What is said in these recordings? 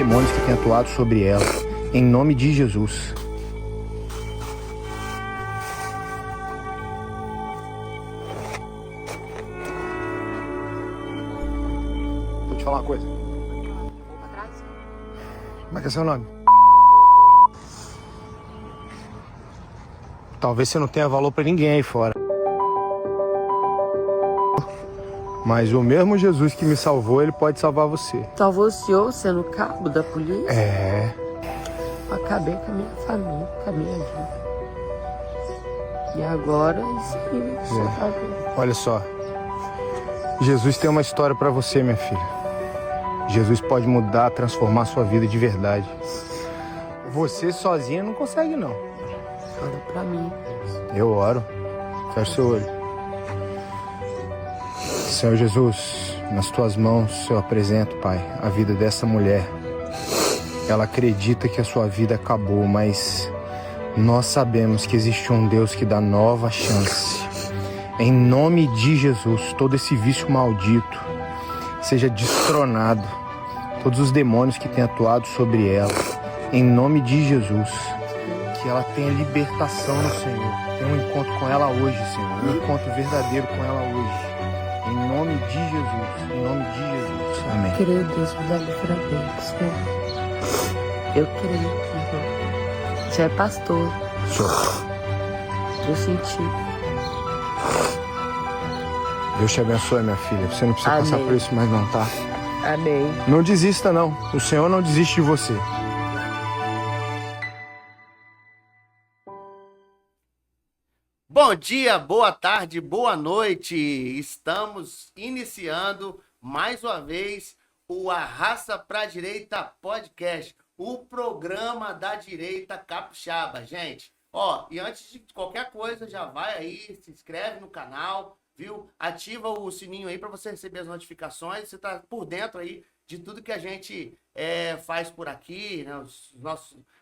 demônios que têm atuado sobre ela, em nome de Jesus. Vou te falar uma coisa. Como é que é seu nome? Talvez você não tenha valor pra ninguém aí fora. Mas o mesmo Jesus que me salvou, ele pode salvar você. Salvou o senhor sendo cabo da polícia? É. Acabei com a minha família, com a minha vida. E agora, isso aí, o senhor tá vendo. Olha só. Jesus tem uma história pra você, minha filha. Jesus pode mudar, transformar a sua vida de verdade. Você sozinha não consegue, não. Ora pra mim. Eu oro. Fecha seu olho. Senhor Jesus, nas tuas mãos eu apresento, Pai, a vida dessa mulher. Ela acredita que a sua vida acabou, mas nós sabemos que existe um Deus que dá nova chance. Em nome de Jesus, todo esse vício maldito seja destronado. Todos os demônios que têm atuado sobre ela, em nome de Jesus, que ela tenha libertação no Senhor. Tenha um encontro com ela hoje, Senhor. Um encontro verdadeiro com ela hoje. Em nome de Jesus. Em nome de Jesus. Amém. Creio, Deus, me dá livramento, Senhor. Eu creio que, Senhor. Você é pastor. Sou. Eu senti. Deus te abençoe, minha filha. Você não precisa Amém. passar por isso mais não, tá? Amém. Não desista, não. O Senhor não desiste de você. Bom dia, boa tarde, boa noite. Estamos iniciando mais uma vez o Arrasta Pra Direita Podcast, o programa da direita capixaba, gente. Ó, e antes de qualquer coisa, já vai aí, se inscreve no canal, viu? Ativa o sininho aí para você receber as notificações. Você tá por dentro aí de tudo que a gente faz por aqui, né?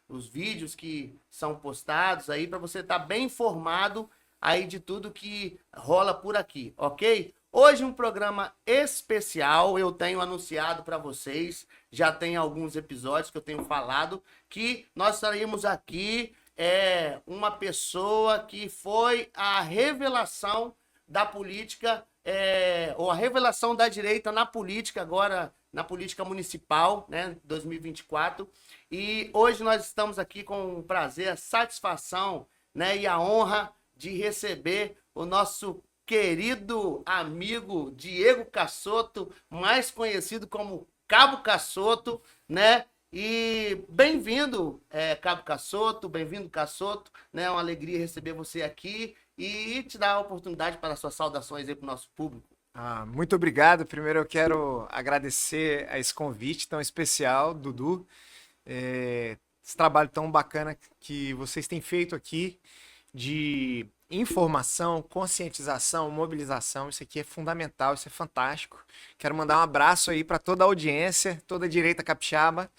Os vídeos que são postados aí, para você estar bem informado aí de tudo que rola por aqui, ok? Hoje um programa especial, eu tenho anunciado para vocês, já tem alguns episódios que eu tenho falado, que nós estaremos aqui, uma pessoa que foi a revelação da política, ou a revelação da direita na política agora, na política municipal, né, 2024. E hoje nós estamos aqui com o prazer, a satisfação, né, e a honra de receber o nosso querido amigo Diego Cassoto, mais conhecido como Cabo Cassoto, né? E bem-vindo, Cabo Cassoto, bem-vindo, Cassoto, né? É uma alegria receber você aqui e te dar a oportunidade para as suas saudações aí para o nosso público. Muito obrigado. Primeiro eu quero agradecer a esse convite tão especial, Dudu. Esse trabalho tão bacana que vocês têm feito aqui de informação, conscientização, mobilização. Isso aqui é fundamental, isso é fantástico. Quero mandar um abraço aí para toda a audiência, toda a direita capixaba.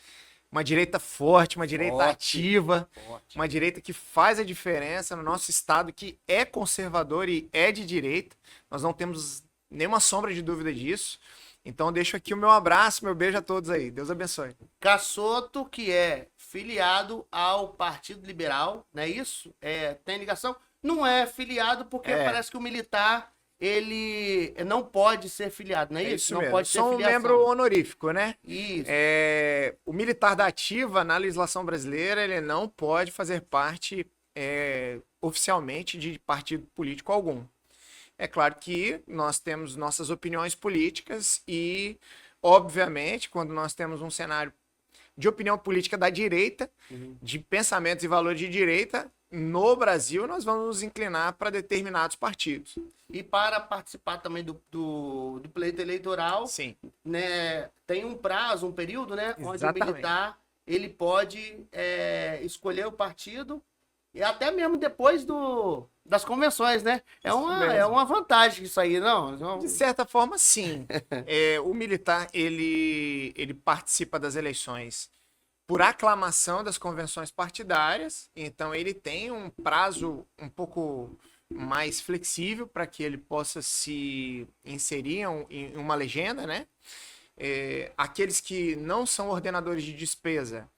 Uma direita forte, uma direita ativa, uma direita que faz a diferença no nosso estado, que é conservador e é de direita. Nós não temos nenhuma sombra de dúvida disso. Então deixo aqui o meu abraço, meu beijo a todos aí. Deus abençoe. Cassoto, que é filiado ao Partido Liberal, não é isso? Tem ligação? Não é filiado porque parece que o militar, ele não pode ser filiado, não é isso? Não mesmo. pode ser Sou um filiação. membro honorífico, né? Isso. O militar da ativa, na legislação brasileira, ele não pode fazer parte oficialmente de partido político algum. É claro que nós temos nossas opiniões políticas e, obviamente, quando nós temos um cenário de opinião política da direita, de pensamentos e valores de direita, no Brasil nós vamos nos inclinar para determinados partidos. E para participar também do pleito eleitoral, Sim. Né, tem um prazo, um período, né, onde o Exatamente. militar ele pode escolher o partido e até mesmo depois das convenções, né? É uma vantagem isso aí, não? De certa forma, sim. O militar, ele participa das eleições por aclamação das convenções partidárias, então ele tem um prazo um pouco mais flexível para que ele possa se inserir em uma legenda, né? Aqueles que não são ordenadores de despesa,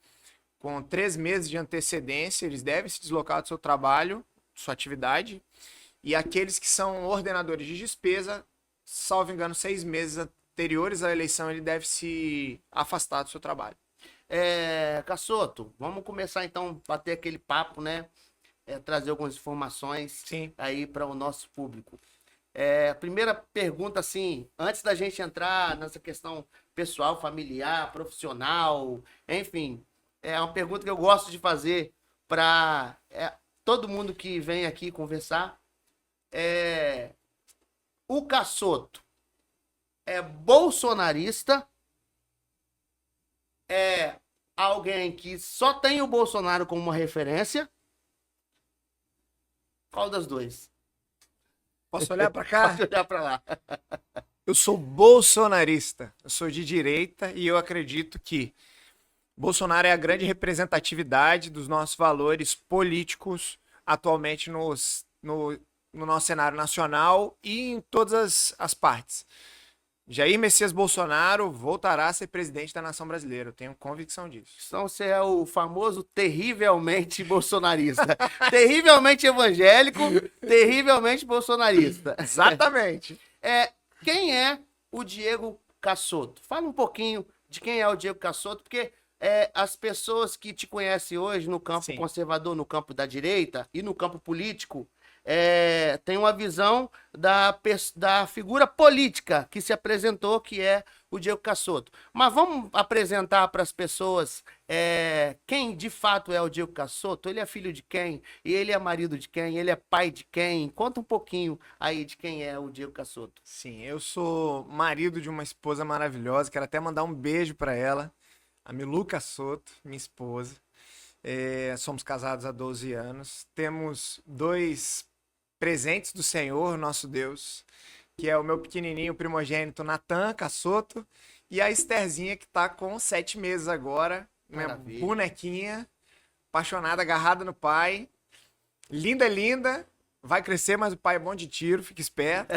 com 3 meses de antecedência, eles devem se deslocar do seu trabalho, sua atividade. E aqueles que são ordenadores de despesa, salvo engano, 6 meses anteriores à eleição, ele deve se afastar do seu trabalho. Cassoto, vamos começar então a bater aquele papo, né? Trazer algumas informações Sim. aí para o nosso público. Primeira pergunta, assim, antes da gente entrar nessa questão pessoal, familiar, profissional, enfim, é uma pergunta que eu gosto de fazer para todo mundo que vem aqui conversar. O Cassoto é bolsonarista? É alguém que só tem o Bolsonaro como uma referência? Qual das duas? Posso olhar para cá? Pode olhar para lá. Eu sou bolsonarista, eu sou de direita e eu acredito que Bolsonaro é a grande representatividade dos nossos valores políticos atualmente no nosso cenário nacional e em todas as partes. Jair Messias Bolsonaro voltará a ser presidente da nação brasileira, eu tenho convicção disso. Então você é o famoso terrivelmente bolsonarista. Terrivelmente evangélico, terrivelmente bolsonarista. Exatamente. Quem é o Diego Cassoto? Fala um pouquinho de quem é o Diego Cassoto, porque as pessoas que te conhecem hoje no campo conservador, no campo da direita e no campo político, tem uma visão da figura política que se apresentou, que é o Diego Cassoto. Mas vamos apresentar para as pessoas quem de fato é o Diego Cassoto. Ele é filho de quem? E ele é marido de quem? Ele é pai de quem? Conta um pouquinho aí de quem é o Diego Cassoto. Sim, eu sou marido de uma esposa maravilhosa, quero até mandar um beijo para ela, a Milu Cassoto, minha esposa. Somos casados há 12 anos, temos 2 presentes do Senhor, nosso Deus, que é o meu pequenininho primogênito Natan Cassoto e a Estherzinha, que tá com 7 meses agora, minha bonequinha, apaixonada, agarrada no pai, linda, vai crescer, mas o pai é bom de tiro, fica esperto.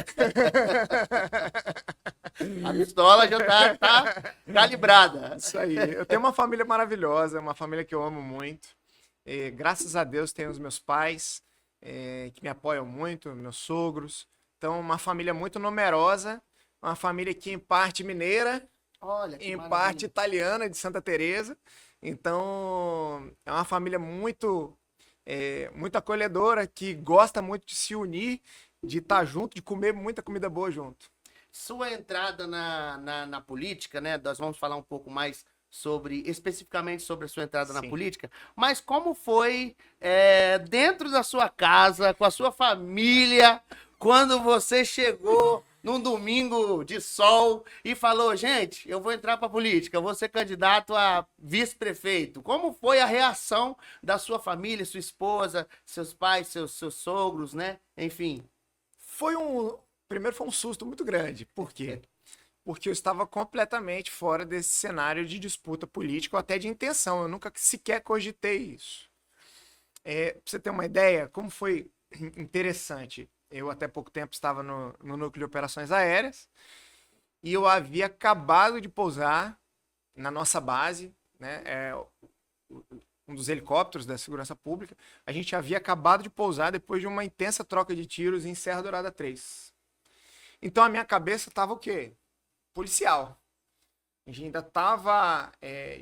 A pistola já tá calibrada. Isso aí, eu tenho uma família maravilhosa, uma família que eu amo muito, graças a Deus tenho os meus pais, que me apoiam muito, meus sogros. Então, uma família muito numerosa, uma família que em parte mineira, em parte italiana, de Santa Teresa. Então, é uma família muito acolhedora, que gosta muito de se unir, de estar junto, de comer muita comida boa junto. Sua entrada na política, né? Nós vamos falar um pouco mais especificamente sobre a sua entrada na política, mas como foi dentro da sua casa, com a sua família, quando você chegou num domingo de sol e falou, gente, eu vou entrar para política, eu vou ser candidato a vice-prefeito. Como foi a reação da sua família, sua esposa, seus pais, seus sogros, né? Enfim. Primeiro foi um susto muito grande. Por quê? Porque eu estava completamente fora desse cenário de disputa política ou até de intenção. Eu nunca sequer cogitei isso. Pra você ter uma ideia, como foi interessante. Eu até pouco tempo estava no núcleo de operações aéreas e eu havia acabado de pousar na nossa base, né? Um dos helicópteros da segurança pública. A gente havia acabado de pousar depois de uma intensa troca de tiros em Serra Dourada 3. Então a minha cabeça estava o quê? Policial. A gente ainda estava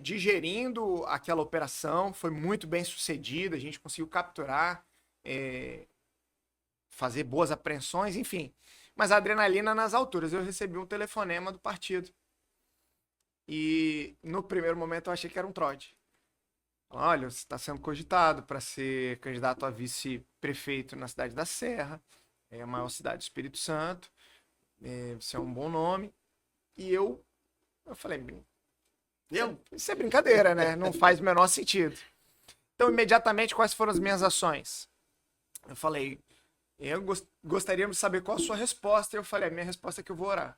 digerindo aquela operação, foi muito bem sucedida, a gente conseguiu capturar, fazer boas apreensões, enfim. Mas a adrenalina nas alturas. Eu recebi um telefonema do partido. E no primeiro momento eu achei que era um trote. Olha, você está sendo cogitado para ser candidato a vice-prefeito na cidade da Serra, é a maior cidade do Espírito Santo, você é um bom nome. E eu falei, isso é brincadeira, né? Não faz o menor sentido. Então, imediatamente, quais foram as minhas ações? Eu falei, eu gostaria de saber qual a sua resposta. E eu falei, a minha resposta é que eu vou orar.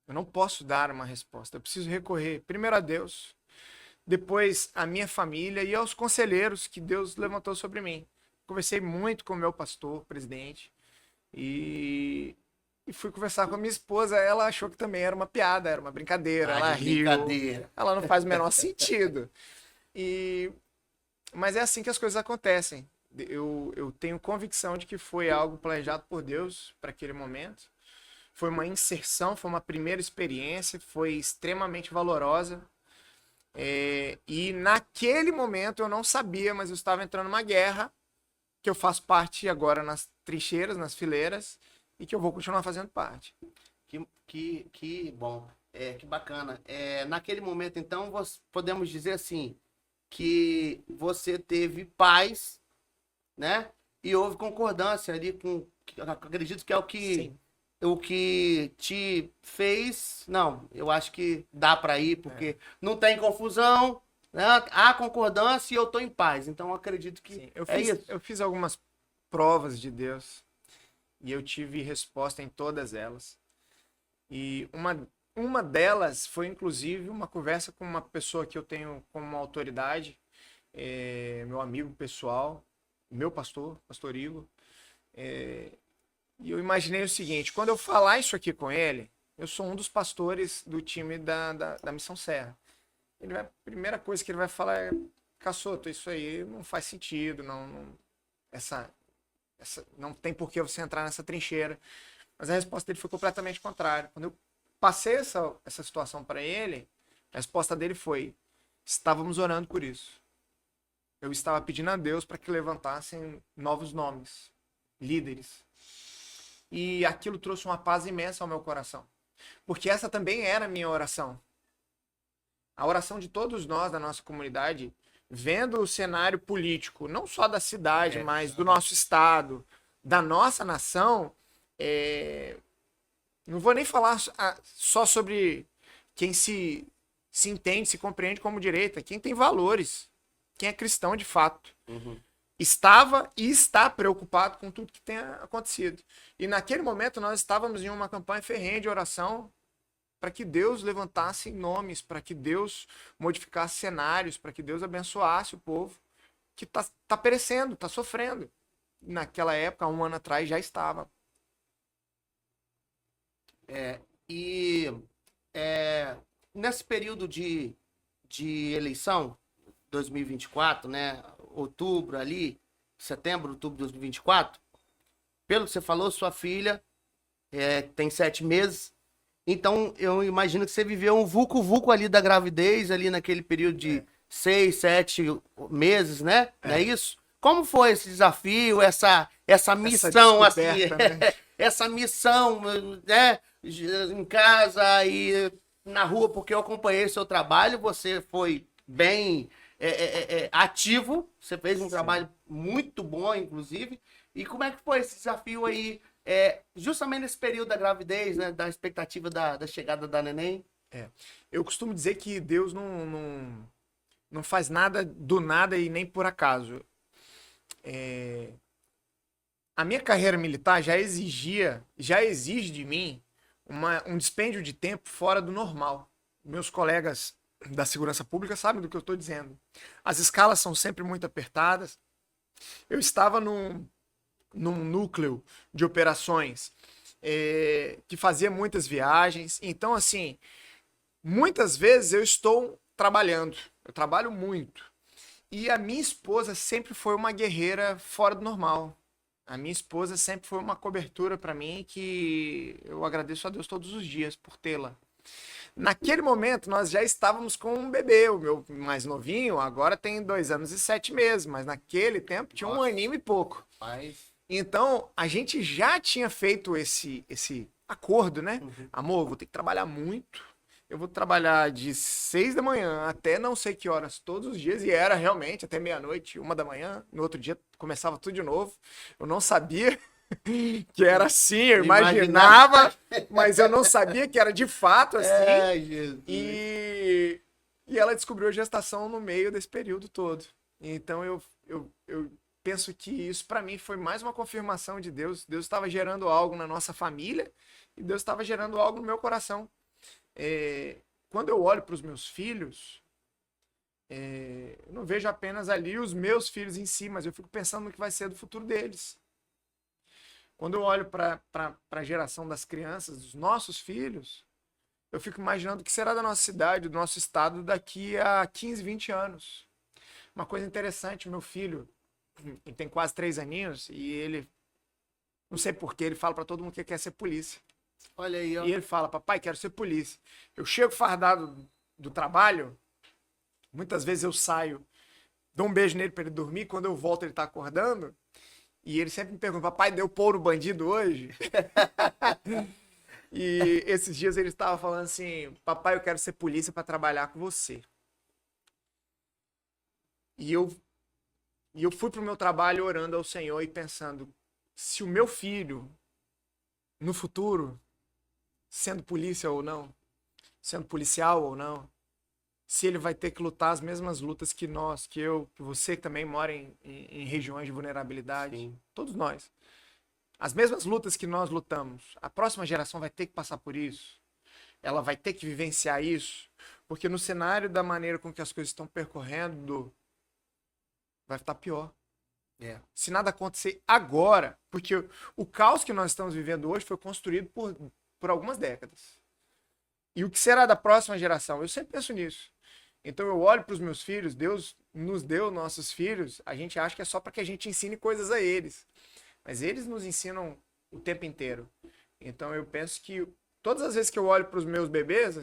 Eu não posso dar uma resposta. Eu preciso recorrer primeiro a Deus, depois à minha família e aos conselheiros que Deus levantou sobre mim. Conversei muito com o meu pastor, presidente, e e fui conversar com a minha esposa. Ela achou que também era uma piada, era uma brincadeira. Ela de riu. brincadeira. Ela não faz o menor sentido. Mas é assim que as coisas acontecem. Eu tenho convicção de que foi algo planejado por Deus para aquele momento. Foi uma inserção, foi uma primeira experiência, foi extremamente valorosa. E naquele momento eu não sabia, mas eu estava entrando numa guerra, que eu faço parte agora nas trincheiras, nas fileiras, e que eu vou continuar fazendo parte. Que bom, que bacana. Naquele momento, então, podemos dizer assim, que você teve paz, né? E houve concordância ali com, acredito que é Sim. o que te fez, não, eu acho que dá para ir, porque não tem confusão, né? Há concordância e eu tô em paz. Então, eu acredito que Sim, isso. eu fiz algumas provas de Deus e eu tive resposta em todas elas. E uma delas foi, inclusive, uma conversa com uma pessoa que eu tenho como uma autoridade, meu amigo pessoal, meu pastor Igor. E eu imaginei o seguinte: quando eu falar isso aqui com ele, eu sou um dos pastores do time da Missão Serra. A primeira coisa que ele vai falar é: Cassoto, isso aí não faz sentido, não tem por que você entrar nessa trincheira. Mas a resposta dele foi completamente contrária. Quando eu passei essa situação para ele, a resposta dele foi: estávamos orando por isso. Eu estava pedindo a Deus para que levantassem novos nomes, líderes. E aquilo trouxe uma paz imensa ao meu coração. Porque essa também era a minha oração. A oração de todos nós da nossa comunidade, vendo o cenário político, não só da cidade, mas do nosso estado, da nossa nação. Não vou nem falar só sobre quem se entende, se compreende como direita, quem tem valores, quem é cristão de fato. Estava e está preocupado com tudo que tem acontecido. E naquele momento nós estávamos em uma campanha ferrenha de oração para que Deus levantasse nomes, para que Deus modificasse cenários, para que Deus abençoasse o povo que tá perecendo, está sofrendo. Naquela época, 1 ano atrás, já estava. Nesse período de eleição, 2024, né? Outubro ali, setembro, outubro de 2024, pelo que você falou, sua filha tem 7 meses. Então, eu imagino que você viveu um vulco-vulco ali da gravidez, ali naquele período de 6, 7 meses, né? Não é isso? Como foi esse desafio, essa missão, assim, né? essa missão, né? Em casa e na rua, porque eu acompanhei seu trabalho, você foi bem ativo, você fez um trabalho muito bom, inclusive. E como é que foi esse desafio aí, justamente nesse período da gravidez, né, da expectativa da chegada da neném? Eu costumo dizer que Deus não faz nada do nada e nem por acaso. A minha carreira militar já exige de mim um dispêndio de tempo fora do normal. Meus colegas da segurança pública sabem do que eu estou dizendo. As escalas são sempre muito apertadas. Eu estava num núcleo de operações que fazia muitas viagens. Então, assim, muitas vezes eu estou trabalhando. Eu trabalho muito. E a minha esposa sempre foi uma guerreira fora do normal. A minha esposa sempre foi uma cobertura para mim que eu agradeço a Deus todos os dias por tê-la. Naquele momento, nós já estávamos com um bebê. O meu mais novinho agora tem 2 anos e 7 meses, mas naquele tempo tinha 1 aninho e pouco. Então, a gente já tinha feito esse acordo, né? Amor, eu vou ter que trabalhar muito. Eu vou trabalhar de 6 da manhã até não sei que horas todos os dias. E era realmente até meia-noite, 1 da manhã. No outro dia começava tudo de novo. Eu não sabia que era assim, eu imaginava, mas eu não sabia que era de fato assim. Jesus. E ela descobriu a gestação no meio desse período todo. Então eu penso que isso para mim foi mais uma confirmação de Deus. Deus estava gerando algo na nossa família e Deus estava gerando algo no meu coração. Quando eu olho para os meus filhos, eu não vejo apenas ali os meus filhos em si, mas eu fico pensando no que vai ser do futuro deles. Quando eu olho para a geração das crianças, dos nossos filhos, eu fico imaginando o que será da nossa cidade, do nosso estado daqui a 15, 20 anos. Uma coisa interessante, meu filho, ele tem quase 3 aninhos e ele, não sei porquê, ele fala para todo mundo que quer ser polícia. Olha aí, ó. E ele fala, papai, quero ser polícia. Eu chego fardado do trabalho, muitas vezes eu saio, dou um beijo nele para ele dormir, quando eu volto ele tá acordando, e ele sempre me pergunta, papai, deu pôr bandido hoje? E esses dias ele estava falando assim, papai, eu quero ser polícia para trabalhar com você. E eu fui pro meu trabalho orando ao Senhor e pensando, se o meu filho, no futuro, sendo polícia ou não, sendo policial ou não, se ele vai ter que lutar as mesmas lutas que nós, que eu, que você que também mora em regiões de vulnerabilidade, Sim. todos nós. As mesmas lutas que nós lutamos, a próxima geração vai ter que passar por isso. Ela vai ter que vivenciar isso, porque no cenário da maneira com que as coisas estão percorrendo, vai estar pior. É. Se nada acontecer agora, porque o caos que nós estamos vivendo hoje foi construído por algumas décadas. E o que será da próxima geração? Eu sempre penso nisso. Então eu olho para os meus filhos, Deus nos deu nossos filhos, a gente acha que é só para que a gente ensine coisas a eles. Mas eles nos ensinam o tempo inteiro. Então eu penso que todas as vezes que eu olho para os meus bebês,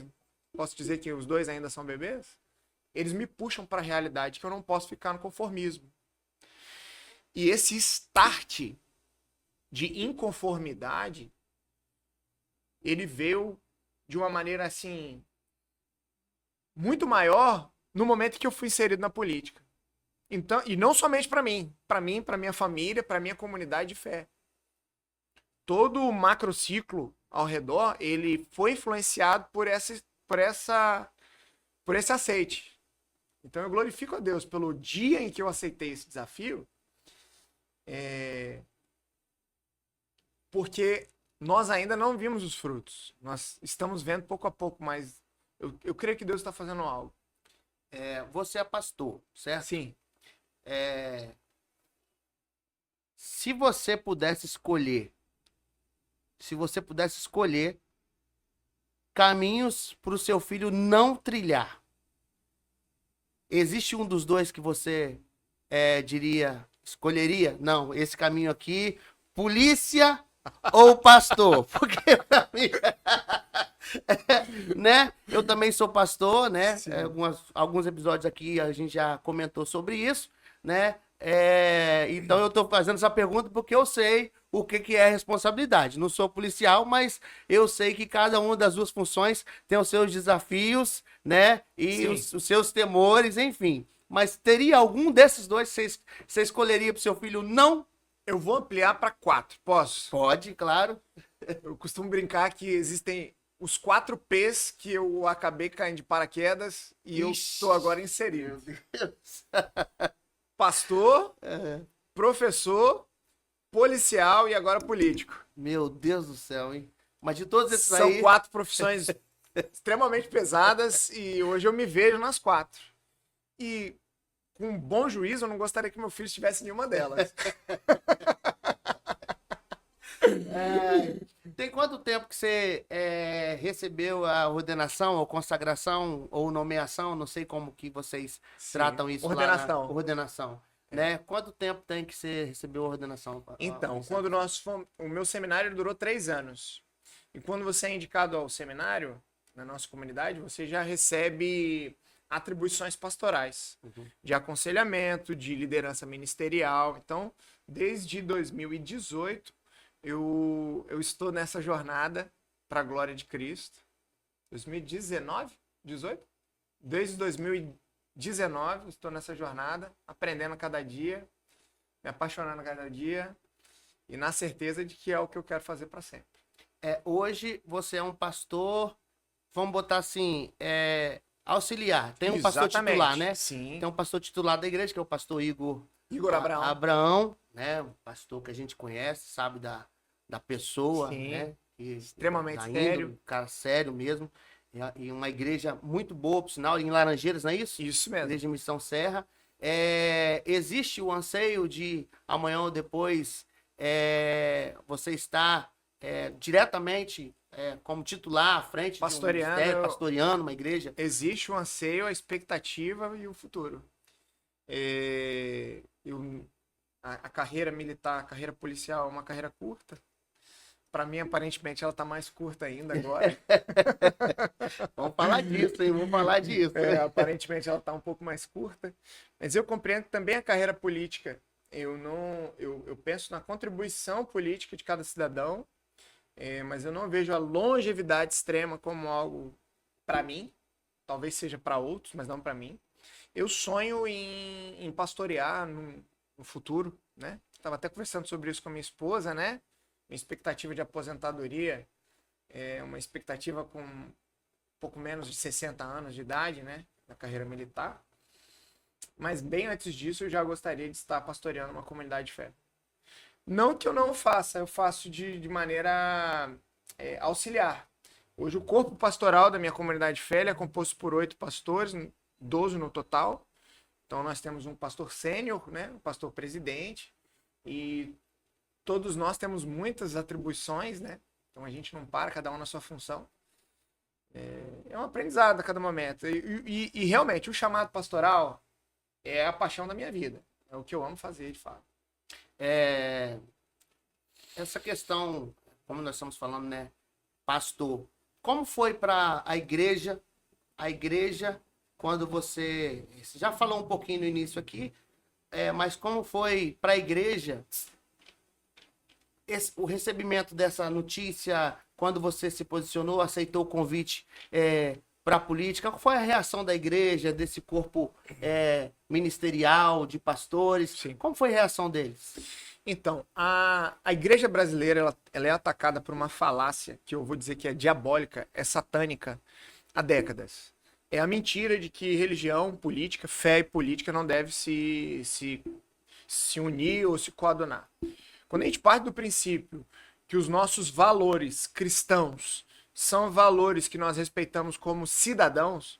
posso dizer que os 2 ainda são bebês, eles me puxam para a realidade, que eu não posso ficar no conformismo. E esse start de inconformidade, ele veio de uma maneira assim muito maior no momento que eu fui inserido na política. Então, e não somente para mim, para minha família, para minha comunidade de fé. Todo o macrociclo ao redor, ele foi influenciado por esse aceite. Então eu glorifico a Deus pelo dia em que eu aceitei esse desafio, porque nós ainda não vimos os frutos. Nós estamos vendo pouco a pouco, mas eu creio que Deus está fazendo algo. Você é pastor, certo? Sim. Se você pudesse escolher caminhos para o seu filho não trilhar, existe um dos dois que você escolheria? Não, esse caminho aqui, polícia ou pastor? Porque pra mim, né? Eu também sou pastor, né? Alguns episódios aqui a gente já comentou sobre isso, né? Então eu tô fazendo essa pergunta porque eu sei o que é responsabilidade. Não sou policial, mas eu sei que cada uma das duas funções tem os seus desafios, né? E os seus temores, enfim. Mas teria algum desses dois que você escolheria para o seu filho não? Eu vou ampliar para 4, posso? Pode, claro. Eu costumo brincar que existem os 4 P's que eu acabei caindo de paraquedas e eu estou agora inserido. Meu Deus. Pastor, professor, policial e agora político. Meu Deus do céu, hein? Mas de todos esses São aí... 4 profissões extremamente pesadas e hoje eu me vejo nas 4. E com bom juízo, eu não gostaria que meu filho estivesse em nenhuma delas. Tem quanto tempo que você recebeu a ordenação, ou consagração, ou nomeação? Não sei como que vocês tratam isso ordenação. lá. Ordenação. Né? Quanto tempo tem que você recebeu a ordenação? Então, quando o meu seminário durou 3 anos. E quando você é indicado ao seminário, na nossa comunidade, você já recebe atribuições pastorais, de aconselhamento, de liderança ministerial. Então, desde 2018, eu estou nessa jornada para a glória de Cristo. 2019? 18? Desde 2019, estou nessa jornada, aprendendo a cada dia, me apaixonando a cada dia e na certeza de que é o que eu quero fazer para sempre. Hoje você é um pastor, vamos botar assim, auxiliar. Tem um pastor titular, né? Sim. Tem um pastor titular da igreja, que é o pastor Igor Abraão. Abraão, né? Um pastor que a gente conhece, sabe da pessoa, Sim. né? Extremamente da sério. índole, cara sério mesmo. E uma igreja muito boa, por sinal, em Laranjeiras, não é isso? Isso mesmo. Igreja de Missão Serra. Existe o anseio de amanhã ou depois você está diretamente como titular à frente de um ministério, pastoreando uma igreja? Existe o anseio, a expectativa e o futuro. A carreira militar, a carreira policial é uma carreira curta. Para mim, aparentemente, ela está mais curta ainda agora. Vamos falar disso, hein? Vamos falar disso. Aparentemente, ela está um pouco mais curta. Mas eu compreendo também a carreira política. Eu penso na contribuição política de cada cidadão, mas eu não vejo a longevidade extrema como algo para mim. Talvez seja para outros, mas não para mim. Eu sonho em pastorear no futuro, né? Estava até conversando sobre isso com a minha esposa, né? Minha expectativa de aposentadoria é uma expectativa com um pouco menos de 60 anos de idade, né? Na carreira militar. Mas bem antes disso, eu já gostaria de estar pastoreando uma comunidade de fé. Não que eu não faça, eu faço de maneira auxiliar. Hoje o corpo pastoral da minha comunidade de fé é composto por 8 pastores, 12 no total. Então nós temos um pastor sênior, né? Um pastor presidente, e todos nós temos muitas atribuições, né? Então a gente não para, cada um na sua função. É um aprendizado a cada momento. E realmente, o chamado pastoral é a paixão da minha vida. É o que eu amo fazer, de fato. Essa questão, como nós estamos falando, né? Pastor, como foi para a igreja, quando você já falou um pouquinho no início aqui, mas como foi para a igreja o recebimento dessa notícia, quando você se posicionou, aceitou o convite para a política? Qual foi a reação da igreja, desse corpo ministerial, de pastores? Sim. Como foi a reação deles? Então, a igreja brasileira ela é atacada por uma falácia que eu vou dizer que é diabólica, é satânica, há décadas. É a mentira de que religião, política, fé e política não devem se unir ou se coadunar. Quando a gente parte do princípio que os nossos valores cristãos são valores que nós respeitamos como cidadãos,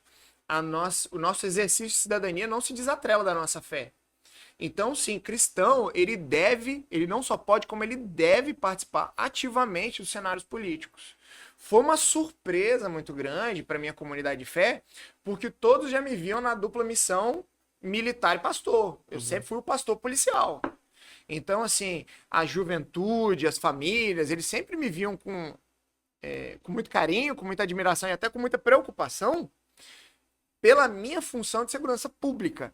o nosso exercício de cidadania não se desatrela da nossa fé. Então, sim, cristão, ele não só pode, como ele deve participar ativamente dos cenários políticos. Foi uma surpresa muito grande para minha comunidade de fé, porque todos já me viam na dupla missão militar e pastor. Eu sempre fui o pastor policial. Então, assim, a juventude, as famílias, eles sempre me viam com muito carinho, com muita admiração e até com muita preocupação pela minha função de segurança pública.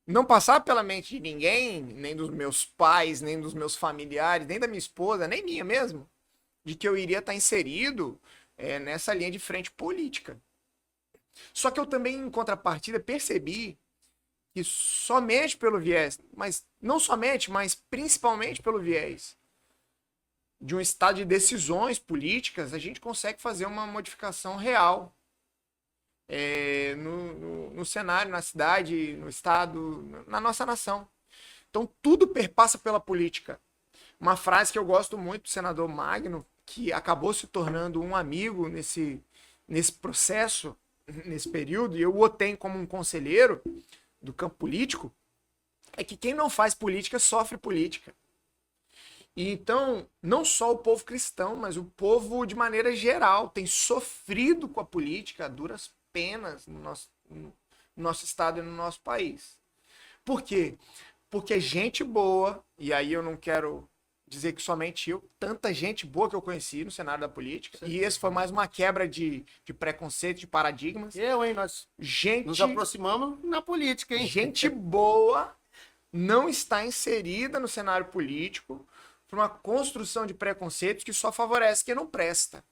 Não passava pela mente de ninguém, nem dos meus pais, nem dos meus familiares, nem da minha esposa, nem minha mesmo, de que eu iria estar inserido nessa linha de frente política. Só que eu também, em contrapartida, percebi que somente pelo viés, mas não somente, mas principalmente pelo viés de um estado de decisões políticas, a gente consegue fazer uma modificação real no cenário, na cidade, no estado, na nossa nação. Então tudo perpassa pela política. Uma frase que eu gosto muito do senador Magno, que acabou se tornando um amigo nesse processo, nesse período, e eu o tenho como um conselheiro do campo político, é que quem não faz política sofre política. E então, não só o povo cristão, mas o povo de maneira geral tem sofrido com a política a duras penas no nosso estado e no nosso país. Por quê? Porque gente boa, e aí eu não quero dizer que somente eu, tanta gente boa que eu conheci no cenário da política, e esse foi mais uma quebra de preconceito, de paradigmas. Nós nos aproximamos na política, hein? Gente boa não está inserida no cenário político por uma construção de preconceitos que só favorece quem não presta.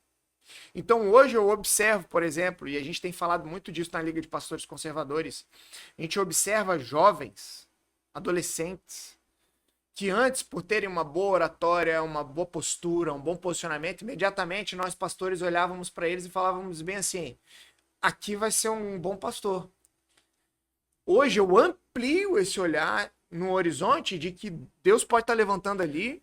Então hoje eu observo, por exemplo, e a gente tem falado muito disso na Liga de Pastores Conservadores, a gente observa jovens, adolescentes, que antes, por terem uma boa oratória, uma boa postura, um bom posicionamento, imediatamente nós pastores olhávamos para eles e falávamos bem assim, aqui vai ser um bom pastor. Hoje eu amplio esse olhar no horizonte de que Deus pode estar levantando ali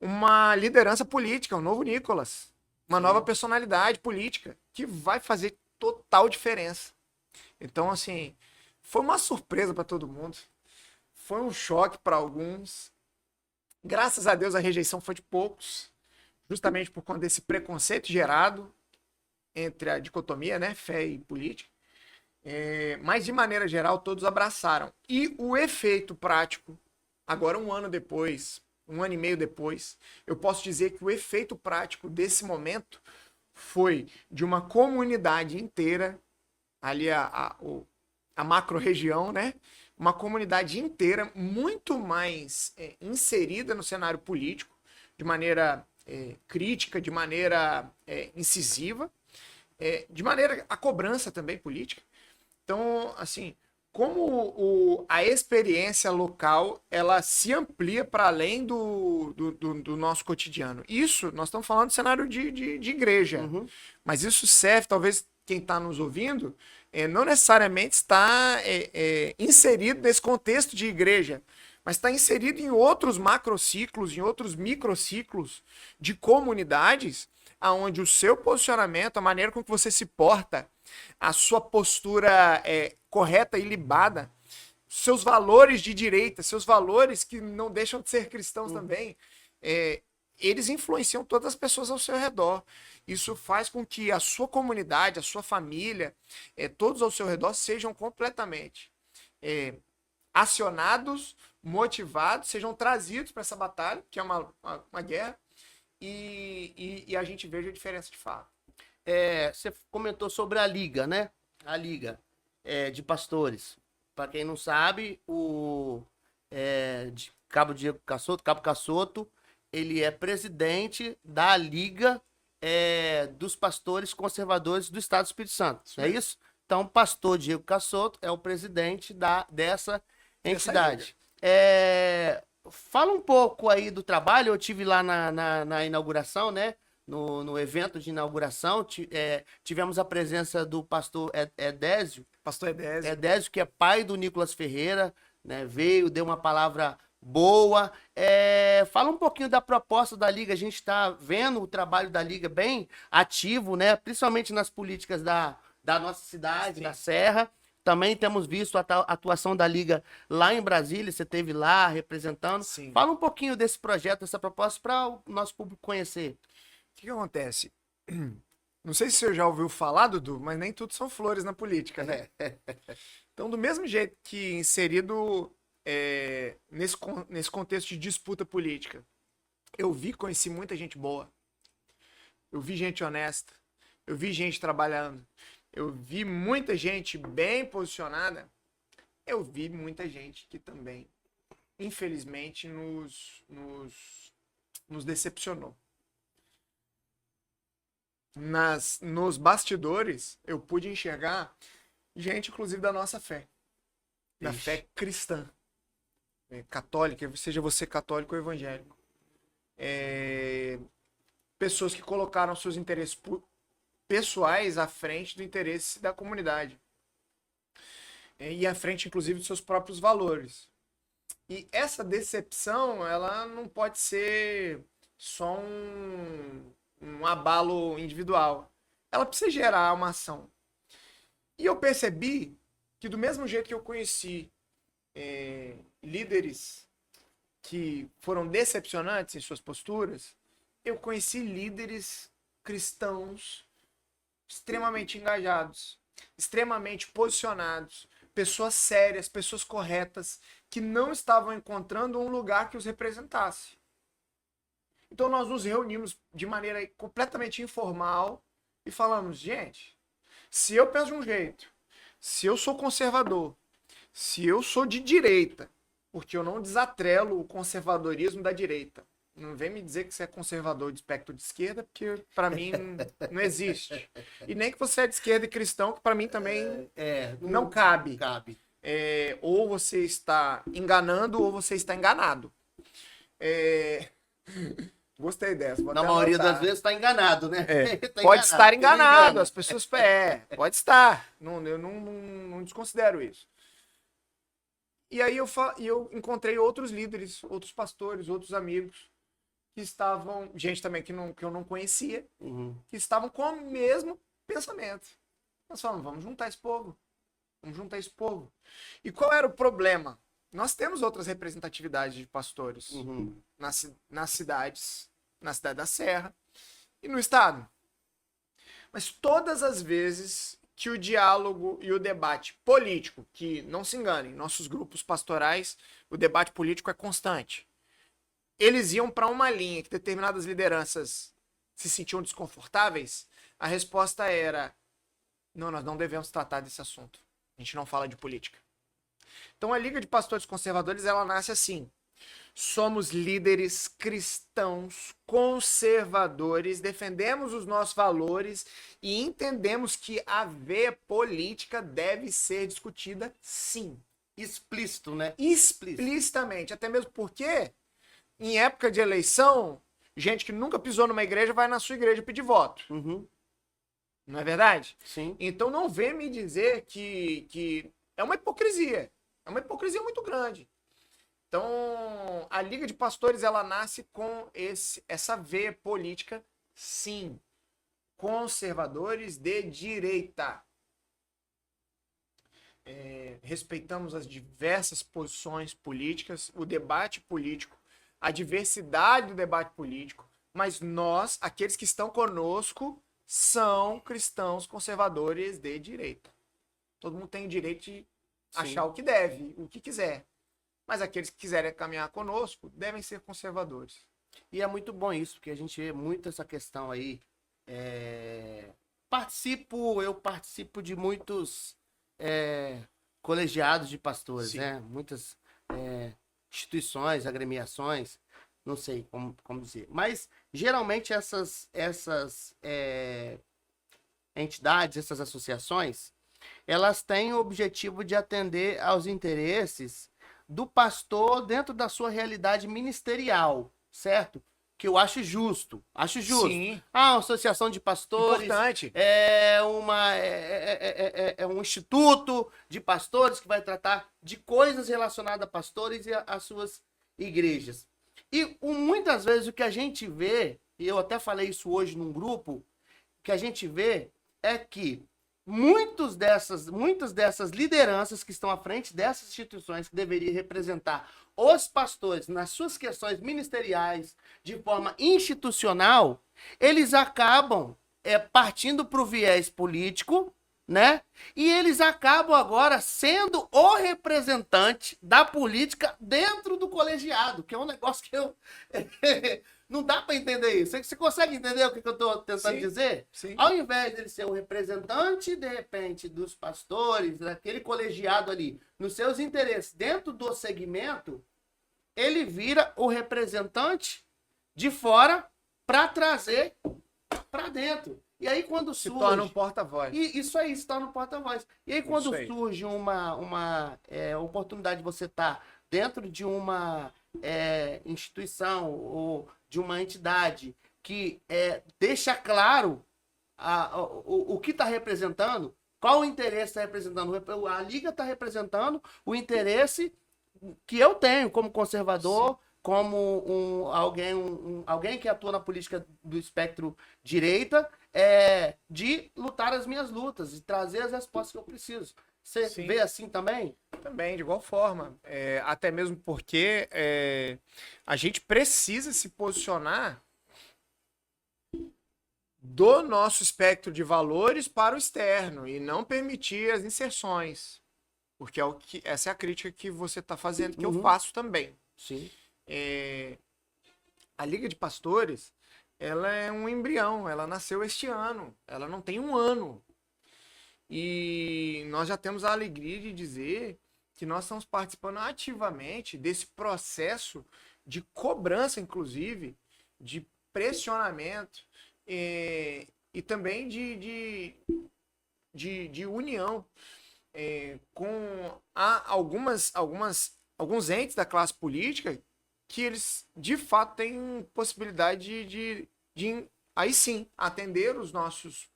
uma liderança política, um novo Nicolas, uma nova personalidade política que vai fazer total diferença. Então, assim, foi uma surpresa para todo mundo. Foi um choque para alguns. Graças a Deus a rejeição foi de poucos, justamente por conta desse preconceito gerado entre a dicotomia, né, fé e política. Mas, de maneira geral, todos abraçaram. E o efeito prático, agora um ano depois, um ano e meio depois, eu posso dizer que o efeito prático desse momento foi de uma comunidade inteira, ali a macro-região, né? Uma comunidade inteira muito mais inserida no cenário político, de maneira crítica, de maneira incisiva, de maneira a cobrança também política. Então, assim, como a experiência local ela se amplia para além do nosso cotidiano. Isso, nós estamos falando de cenário de igreja, mas isso serve, talvez quem está nos ouvindo, não necessariamente está inserido nesse contexto de igreja, mas está inserido em outros macrociclos, em outros microciclos de comunidades, aonde o seu posicionamento, a maneira com que você se porta, a sua postura correta e libada, seus valores de direita, seus valores que não deixam de ser cristãos também, eles influenciam todas as pessoas ao seu redor. Isso faz com que a sua comunidade, a sua família, todos ao seu redor sejam completamente acionados, motivados, sejam trazidos para essa batalha, que é uma guerra, e a gente veja a diferença de fato. Você comentou sobre a Liga, né? A Liga de Pastores. Para quem não sabe, Cabo Diego Cassoto, Cabo Cassoto, ele é presidente da Liga dos Pastores Conservadores do Estado do Espírito Santo. Não é isso? Então, o pastor Diego Cassoto é o presidente dessa entidade. Fala um pouco aí do trabalho. Eu tive lá na inauguração, né? No evento de inauguração, tivemos a presença do pastor Edésio. Pastor Edésio. Edésio, que é pai do Nicolas Ferreira, né? Veio, deu uma palavra boa. Fala um pouquinho da proposta da Liga. A gente está vendo o trabalho da Liga bem ativo, né? Principalmente nas políticas da nossa cidade, sim, da Serra. Também temos visto a atuação da Liga lá em Brasília. Você esteve lá representando. Sim. Fala um pouquinho desse projeto, dessa proposta, para o nosso público conhecer. O que acontece? Não sei se você já ouviu falar, Dudu, mas nem tudo são flores na política, né? Então, do mesmo jeito que inserido nesse contexto de disputa política, eu conheci muita gente boa, eu vi gente honesta, eu vi gente trabalhando, eu vi muita gente bem posicionada, eu vi muita gente que também, infelizmente, nos decepcionou. Nos bastidores, eu pude enxergar gente, inclusive, da nossa fé. Da fé cristã. Católica, seja você católico ou evangélico. Pessoas que colocaram seus interesses pessoais à frente do interesse da comunidade. E à frente, inclusive, dos seus próprios valores. E essa decepção, ela não pode ser só um abalo individual. Ela precisa gerar uma ação. E eu percebi que do mesmo jeito que eu conheci líderes que foram decepcionantes em suas posturas, eu conheci líderes cristãos extremamente engajados, extremamente posicionados, pessoas sérias, pessoas corretas, que não estavam encontrando um lugar que os representasse. Então nós nos reunimos de maneira completamente informal e falamos, gente, se eu penso de um jeito, se eu sou conservador, se eu sou de direita, porque eu não desatrelo o conservadorismo da direita. Não vem me dizer que você é conservador de espectro de esquerda, porque para mim não existe. E nem que você é de esquerda e cristão, que para mim também não cabe. Ou você está enganando ou você está enganado. Gostei dessa. Na maioria das vezes está enganado, né? Tá pode estar enganado. As pessoas... pode estar. Eu não desconsidero isso. E aí eu encontrei outros líderes, outros pastores, outros amigos, que estavam... Gente também que eu não conhecia, que estavam com o mesmo pensamento. Nós falamos, vamos juntar esse povo. Vamos juntar esse povo. E qual era o problema nós temos outras representatividades de pastores Uhum. nas cidades, na cidade da Serra e no estado. Mas todas as vezes que o diálogo e o debate político, que não se enganem, nossos grupos pastorais, o debate político é constante. Eles iam para uma linha que determinadas lideranças se sentiam desconfortáveis, a resposta era: não, nós não devemos tratar desse assunto. A gente não fala de política. Então a Liga de Pastores Conservadores, ela nasce assim: somos líderes cristãos conservadores, defendemos os nossos valores e entendemos que a veia política deve ser discutida, sim. Explícito, né? Explicitamente. Até mesmo porque, em época de eleição, gente que nunca pisou numa igreja vai na sua igreja pedir voto. Uhum. Não é verdade? Sim. Então não vem me dizer que é uma hipocrisia. É uma hipocrisia muito grande. Então, a Liga de Pastores, ela nasce com essa veia política, sim. Conservadores de direita. Respeitamos as diversas posições políticas, o debate político, a diversidade do debate político, mas nós, aqueles que estão conosco, são cristãos conservadores de direita. Todo mundo tem o direito de achar o que deve, o que quiser. Mas aqueles que quiserem caminhar conosco devem ser conservadores. E é muito bom isso, porque a gente vê muito essa questão aí. Eu participo de muitos colegiados de pastores, Sim. né? Muitas instituições, agremiações, não sei como dizer. Mas geralmente essas entidades, essas associações, elas têm o objetivo de atender aos interesses do pastor dentro da sua realidade ministerial, certo? Que eu acho justo. Acho justo. Sim. A associação de pastores Importante. é um instituto de pastores que vai tratar de coisas relacionadas a pastores e às suas igrejas. E muitas vezes o que a gente vê, e eu até falei isso hoje num grupo, o que a gente vê é que muitas dessas lideranças que estão à frente dessas instituições que deveriam representar os pastores nas suas questões ministeriais de forma institucional, eles acabam partindo para o viés político, né? E eles acabam agora sendo o representante da política dentro do colegiado, que é um negócio que eu... Não dá para entender isso. Você consegue entender o que eu estou tentando dizer? Sim. Ao invés dele ser o representante, de repente, dos pastores, daquele colegiado ali, nos seus interesses dentro do segmento, ele vira o representante de fora para trazer para dentro. E aí quando surge... Se torna um porta-voz. Isso aí, se torna um porta-voz. E aí quando surge uma oportunidade de você estar dentro de uma instituição ou de uma entidade que deixa claro o que está representando, qual o interesse está representando. A Liga está representando o interesse que eu tenho como conservador, sim, como alguém que atua na política do espectro direita, de lutar as minhas lutas e trazer as respostas que eu preciso. Você sim, vê assim também? Também, de igual forma. Até mesmo porque a gente precisa se posicionar do nosso espectro de valores para o externo e não permitir as inserções. Porque essa é a crítica que você está fazendo, que eu faço também. Sim. A Liga de Pastores, ela é um embrião, ela nasceu este ano, ela não tem um ano. E nós já temos a alegria de dizer que nós estamos participando ativamente desse processo de cobrança, inclusive, de pressionamento e também de união com alguns entes da classe política que eles, de fato, têm possibilidade de aí sim, atender os nossos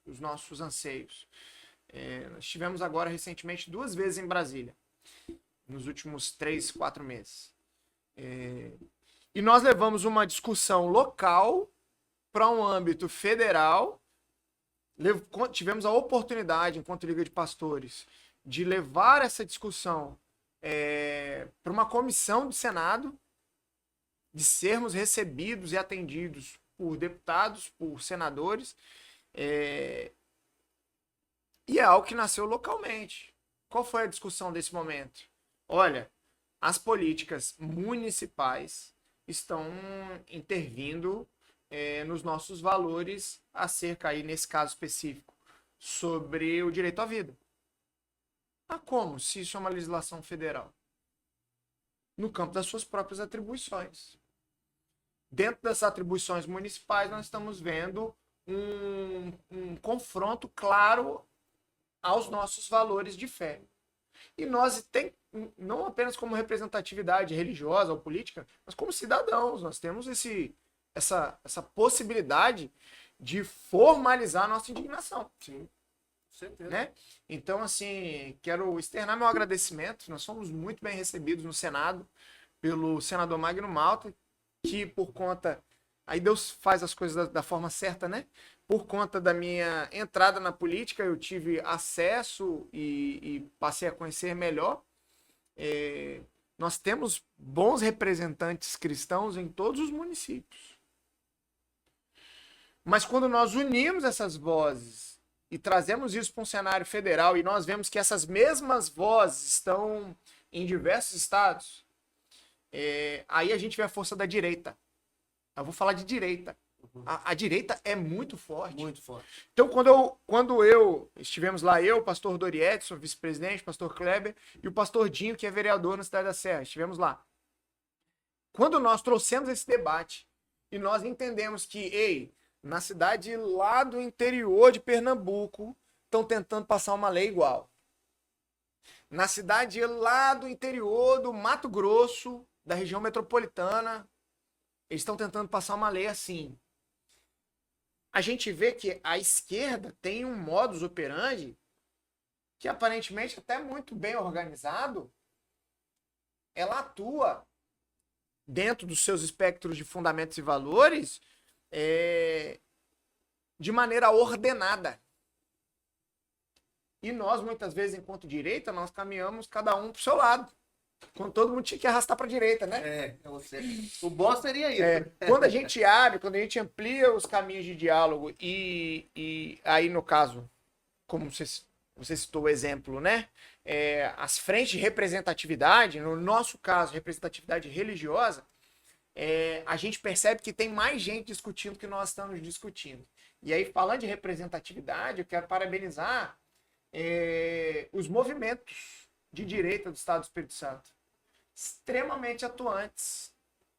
anseios. Nós estivemos agora recentemente 2 vezes em Brasília, nos últimos 3, 4 meses. E nós levamos uma discussão local para um âmbito federal. Tivemos a oportunidade, enquanto Liga de Pastores, de levar essa discussão para uma comissão do Senado, de sermos recebidos e atendidos por deputados, por senadores, e é algo que nasceu localmente. Qual foi a discussão desse momento? Olha, as políticas municipais estão intervindo nos nossos valores acerca, aí, nesse caso específico, sobre o direito à vida. Ah, como? Se isso é uma legislação federal? No campo das suas próprias atribuições. Dentro das atribuições municipais, nós estamos vendo um confronto claro aos nossos valores de fé. E nós não apenas como representatividade religiosa ou política, mas como cidadãos, nós temos essa possibilidade de formalizar a nossa indignação. Sim, com certeza. Né? Então, assim, quero externar meu agradecimento. Nós fomos muito bem recebidos no Senado pelo senador Magno Malta, que por conta... Aí Deus faz as coisas da forma certa, né? Por conta da minha entrada na política, eu tive acesso e passei a conhecer melhor. Nós temos bons representantes cristãos em todos os municípios. Mas quando nós unimos essas vozes e trazemos isso para um cenário federal e nós vemos que essas mesmas vozes estão em diversos estados, aí a gente vê a força da direita. Eu vou falar de direita. A direita é muito forte. Muito forte. Então, quando estivemos lá, eu, o pastor Dori Edson, vice-presidente, o pastor Kleber e o pastor Dinho, que é vereador na Cidade da Serra, estivemos lá. Quando nós trouxemos esse debate e nós entendemos que, na cidade lá do interior de Pernambuco, estão tentando passar uma lei igual. Na cidade lá do interior do Mato Grosso, da região metropolitana, eles estão tentando passar uma lei assim. A gente vê que a esquerda tem um modus operandi que aparentemente até muito bem organizado. Ela atua dentro dos seus espectros de fundamentos e valores de maneira ordenada. E nós, muitas vezes, enquanto direita, nós caminhamos cada um para o seu lado. Quando todo mundo tinha que arrastar para a direita, né? O bom seria isso. Quando a gente abre, quando a gente amplia os caminhos de diálogo e aí, no caso, como você citou o exemplo, né? As frentes de representatividade, no nosso caso, representatividade religiosa, a gente percebe que tem mais gente discutindo que nós estamos discutindo. E aí, falando de representatividade, eu quero parabenizar os movimentos de direita do Estado do Espírito Santo. Extremamente atuantes,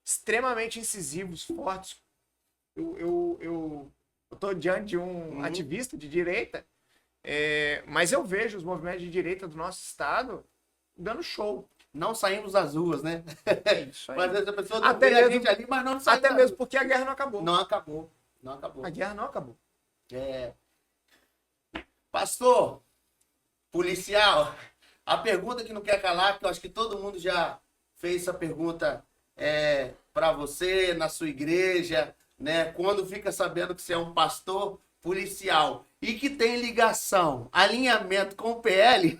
extremamente incisivos, fortes. Eu estou diante de um ativista de direita, mas eu vejo os movimentos de direita do nosso estado dando show. Não saímos das ruas, né? Isso aí. Mas essa pessoa não vê a gente ali, mas não saímos. Até mesmo porque a guerra não acabou. Não acabou. Não acabou. A guerra não acabou. Pastor, policial, a pergunta que não quer calar, que eu acho que todo mundo já fez essa pergunta para você, na sua igreja, né? Quando fica sabendo que você é um pastor policial e que tem ligação, alinhamento com o PL,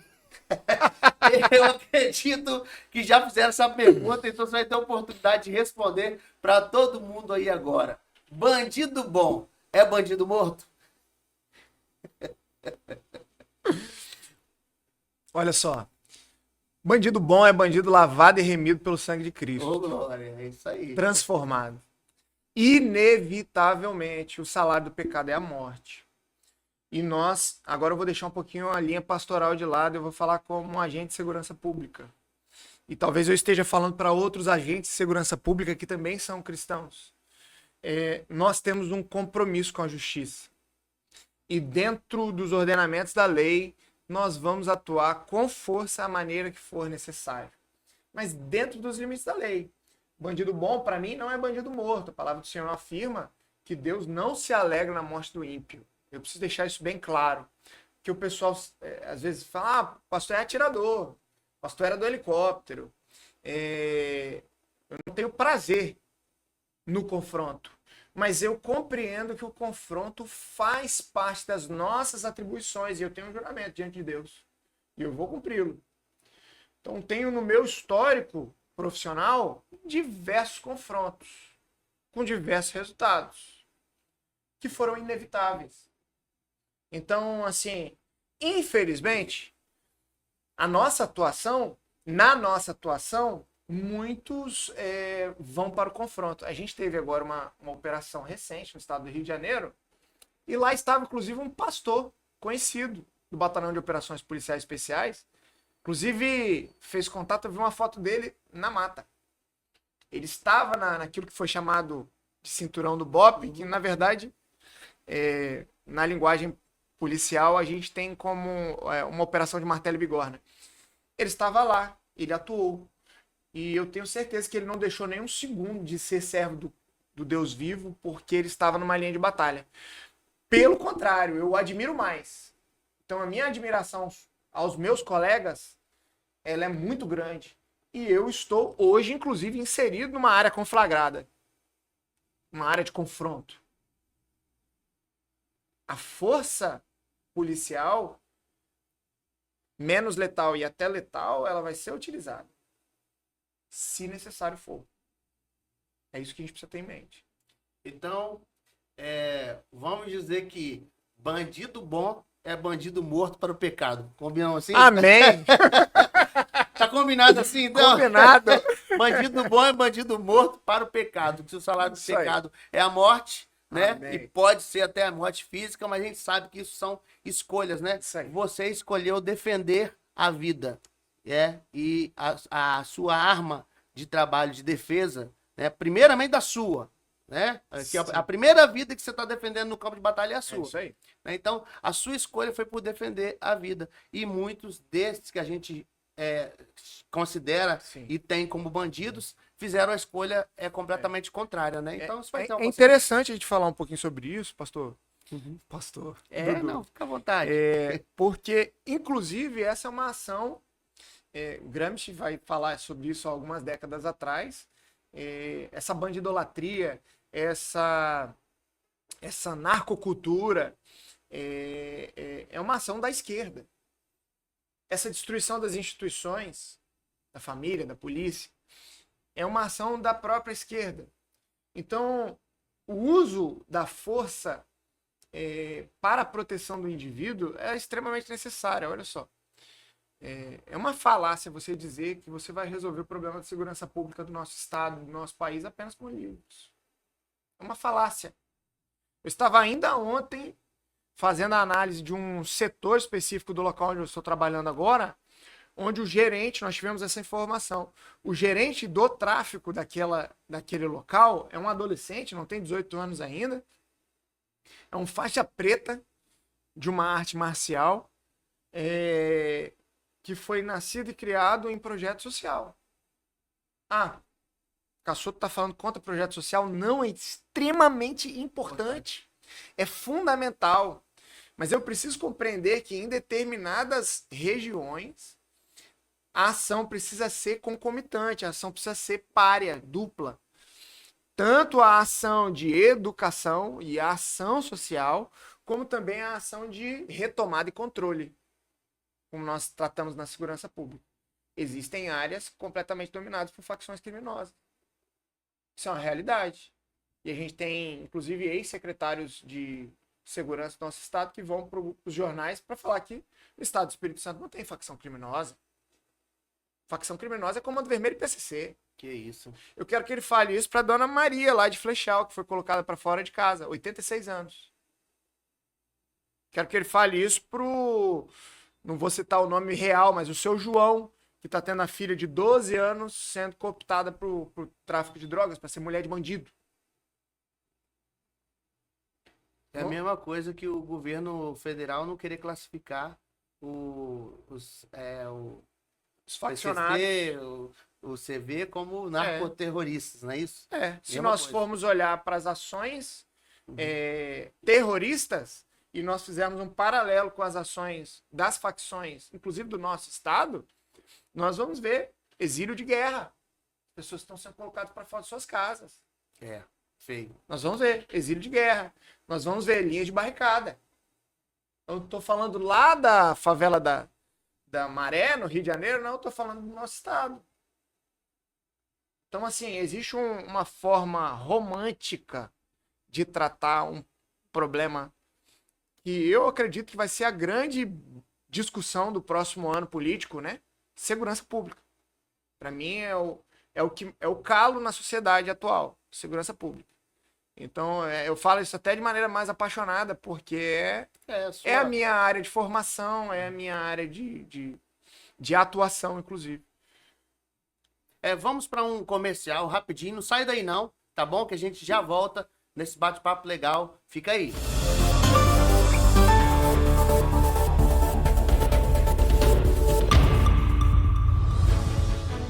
eu acredito que já fizeram essa pergunta, então você vai ter a oportunidade de responder para todo mundo aí agora. Bandido bom é bandido morto? Olha só. Bandido bom é bandido lavado e remido pelo sangue de Cristo. Ô, glória, é isso aí. Transformado. Inevitavelmente, o salário do pecado é a morte. E nós, agora eu vou deixar um pouquinho a linha pastoral de lado, eu vou falar como um agente de segurança pública. E talvez eu esteja falando para outros agentes de segurança pública que também são cristãos. Nós temos um compromisso com a justiça. E dentro dos ordenamentos da lei, nós vamos atuar com força a maneira que for necessário. Mas dentro dos limites da lei. Bandido bom, para mim, não é bandido morto. A palavra do Senhor afirma que Deus não se alegra na morte do ímpio. Eu preciso deixar isso bem claro. Que o pessoal, às vezes, fala, pastor é atirador, pastor era do helicóptero. Eu não tenho prazer no confronto. Mas eu compreendo que o confronto faz parte das nossas atribuições. E eu tenho um juramento diante de Deus. E eu vou cumpri-lo. Então, tenho no meu histórico profissional diversos confrontos, com diversos resultados, que foram inevitáveis. Então, assim, infelizmente, na nossa atuação, muitos vão para o confronto. A gente teve agora uma operação recente no estado do Rio de Janeiro, e lá estava, inclusive, um pastor conhecido do Batalhão de Operações Policiais Especiais. Inclusive, fez contato, eu vi uma foto dele na mata. Ele estava naquilo que foi chamado de cinturão do BOPE, que, na verdade, na linguagem policial, a gente tem como uma operação de martelo e bigorna. Ele estava lá, ele atuou. E eu tenho certeza que ele não deixou nem um segundo de ser servo do Deus vivo, porque ele estava numa linha de batalha. Pelo contrário, eu o admiro mais. Então, a minha admiração aos meus colegas, ela é muito grande. E eu estou hoje, inclusive, inserido numa área conflagrada. Uma área de confronto. A força policial, menos letal e até letal, ela vai ser utilizada. Se necessário for. É isso que a gente precisa ter em mente. Então, vamos dizer que bandido bom é bandido morto para o pecado. Combinamos assim? Amém! Tá combinado assim, então? Combinado! Bandido bom é bandido morto para o pecado. Que o salário do Isso aí. pecado é a morte, né? Amém. E pode ser até a morte física, mas a gente sabe que isso são escolhas, né? Isso aí. Você escolheu defender a vida, e a sua arma de trabalho de defesa, né? Primeiramente da sua, né? Que a primeira vida que você está defendendo no campo de batalha é a É sua. isso aí. Né? Então, a sua escolha foi por defender a vida. E muitos desses que a gente considera Sim. e tem como bandidos, fizeram a escolha completamente contrária, né? Então, isso vai ter uma É interessante a gente falar um pouquinho sobre isso, pastor. Uhum. Pastor. consequência. Dudu. Não, fica à vontade. Porque, inclusive, essa é uma ação. Gramsci vai falar sobre isso há algumas décadas atrás. Essa bandidolatria, essa narcocultura, é uma ação da esquerda. Essa destruição das instituições, da família, da polícia, é uma ação da própria esquerda. Então, o uso da força para a proteção do indivíduo é extremamente necessário. Olha só. É uma falácia você dizer que você vai resolver o problema de segurança pública do nosso estado, do nosso país, apenas com livros. É uma falácia. Eu estava ainda ontem fazendo a análise de um setor específico do local onde eu estou trabalhando agora, onde o gerente, nós tivemos essa informação, o gerente do tráfico daquele local é um adolescente, não tem 18 anos ainda, é um faixa preta de uma arte marcial, que foi nascido e criado em projeto social. Cassuto está falando contra projeto social? Não, é extremamente importante. É fundamental. Mas eu preciso compreender que em determinadas regiões a ação precisa ser concomitante, a ação precisa ser párea, dupla. Tanto a ação de educação e a ação social, como também a ação de retomada e controle, como nós tratamos na segurança pública. Existem áreas completamente dominadas por facções criminosas. Isso é uma realidade. E a gente tem, inclusive, ex-secretários de segurança do nosso estado que vão para os jornais para falar que no estado do Espírito Santo não tem facção criminosa. Facção criminosa é Comando Vermelho e PCC. Que isso. Eu quero que ele fale isso para dona Maria, lá de Flechal, que foi colocada para fora de casa, 86 anos. Quero que ele fale isso pro... Não vou citar o nome real, mas o seu João, que tá tendo a filha de 12 anos sendo cooptada pro tráfico de drogas, para ser mulher de bandido. É a mesma coisa que o governo federal não querer classificar os faccionados, PCC, o CV como narcoterroristas, não é isso? Se Mesma nós coisa. formos olhar para as ações terroristas e nós fizermos um paralelo com as ações das facções, inclusive do nosso estado, nós vamos ver exílio de guerra. As pessoas estão sendo colocadas para fora de suas casas. Feio. Nós vamos ver exílio de guerra. Nós vamos ver linha de barricada. Eu tô falando lá da favela da Maré, no Rio de Janeiro, não, eu tô falando do nosso estado. Então, assim, existe uma forma romântica de tratar um problema que eu acredito que vai ser a grande discussão do próximo ano político, né? Segurança pública. Para mim é o calo na sociedade atual, segurança pública. Então eu falo isso até de maneira mais apaixonada, porque é a minha área de formação, é a minha área de atuação, inclusive. Vamos para um comercial rapidinho, não sai daí não, tá bom? Que a gente já volta nesse bate-papo legal. Fica aí.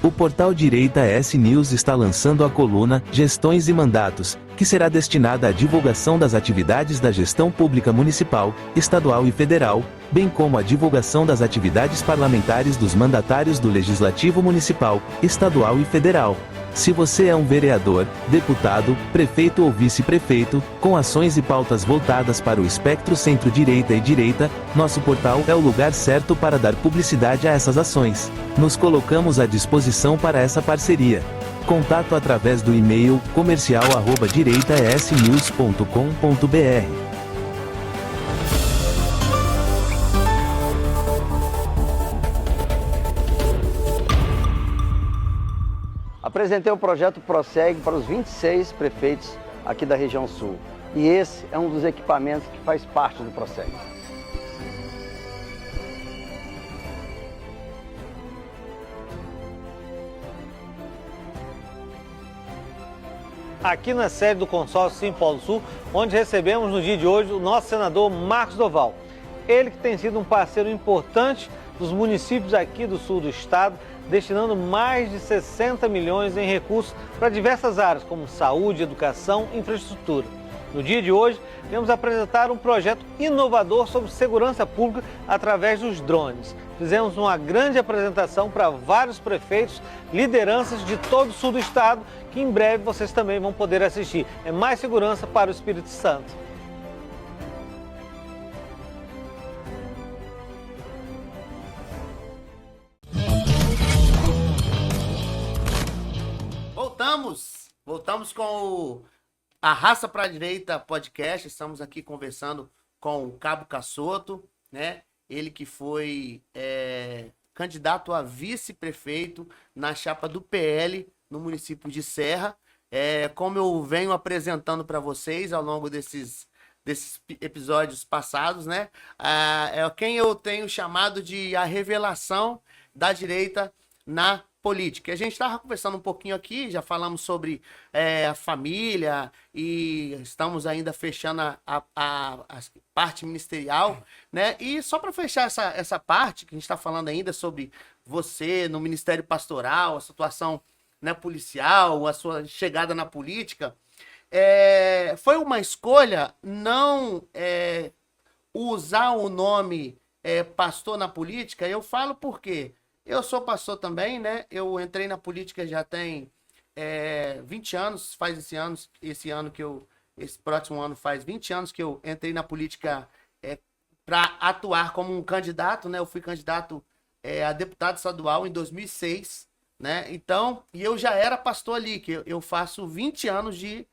O portal Direita S News está lançando a coluna Gestões e Mandatos, que será destinada à divulgação das atividades da gestão pública municipal, estadual e federal, bem como à divulgação das atividades parlamentares dos mandatários do Legislativo Municipal, Estadual e Federal. Se você é um vereador, deputado, prefeito ou vice-prefeito, com ações e pautas voltadas para o espectro centro-direita e direita, nosso portal é o lugar certo para dar publicidade a essas ações. Nos colocamos à disposição para essa parceria. Contato através do e-mail comercial@direitaesnews.com.br. Apresentei o projeto Prossegue para os 26 prefeitos aqui da região sul. E esse é um dos equipamentos que faz parte do Prossegue. Aqui na sede do consórcio Sim Polo Sul, onde recebemos no dia de hoje o nosso senador Marcos Doval. Ele que tem sido um parceiro importante dos municípios aqui do sul do estado, destinando mais de 60 milhões em recursos para diversas áreas, como saúde, educação e infraestrutura. No dia de hoje, vamos apresentar um projeto inovador sobre segurança pública através dos drones. Fizemos uma grande apresentação para vários prefeitos, lideranças de todo o sul do estado, que em breve vocês também vão poder assistir. É mais segurança para o Espírito Santo. Voltamos com o Arrasta pra Direita podcast. Estamos aqui conversando com o Cabo Cassoto, né? Ele que foi candidato a vice-prefeito na chapa do PL no município de Serra. Como eu venho apresentando para vocês ao longo desses episódios passados, né? É quem eu tenho chamado de a revelação da direita na política. A gente estava conversando um pouquinho aqui, já falamos sobre a família e estamos ainda fechando a parte ministerial, né? E só para fechar essa parte que a gente está falando ainda sobre você no Ministério Pastoral, a situação, né, policial, a sua chegada na política, foi uma escolha não usar o nome pastor na política. Eu falo por quê? Eu sou pastor também, né? Eu entrei na política já tem 20 anos, faz esse próximo ano faz 20 anos que eu entrei na política para atuar como um candidato, né? Eu fui candidato a deputado estadual em 2006, né? Então, e eu já era pastor ali, que eu faço 20 anos de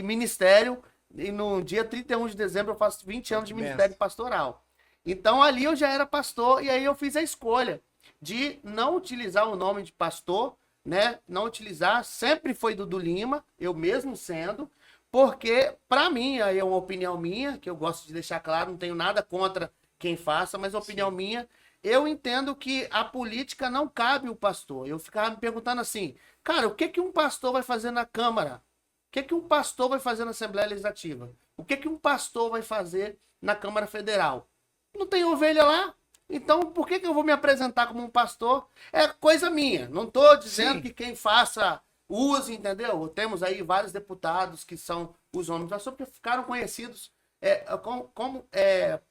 ministério, e no dia 31 de dezembro eu faço 20 anos de ministério pastoral. Então, ali eu já era pastor, e aí eu fiz a escolha de não utilizar o nome de pastor, né? Não utilizar, sempre foi Dudu Lima, eu mesmo sendo, porque, para mim, aí é uma opinião minha, que eu gosto de deixar claro, não tenho nada contra quem faça, mas a opinião minha, eu entendo que a política não cabe o pastor. Eu ficava me perguntando assim, cara, o que um pastor vai fazer na Câmara? O que um pastor vai fazer na Assembleia Legislativa? O que um pastor vai fazer na Câmara Federal? Não tem ovelha lá? Então, por que eu vou me apresentar como um pastor? É coisa minha. Não estou dizendo que quem faça, use, entendeu? Temos aí vários deputados que são os homens do pastor, porque ficaram conhecidos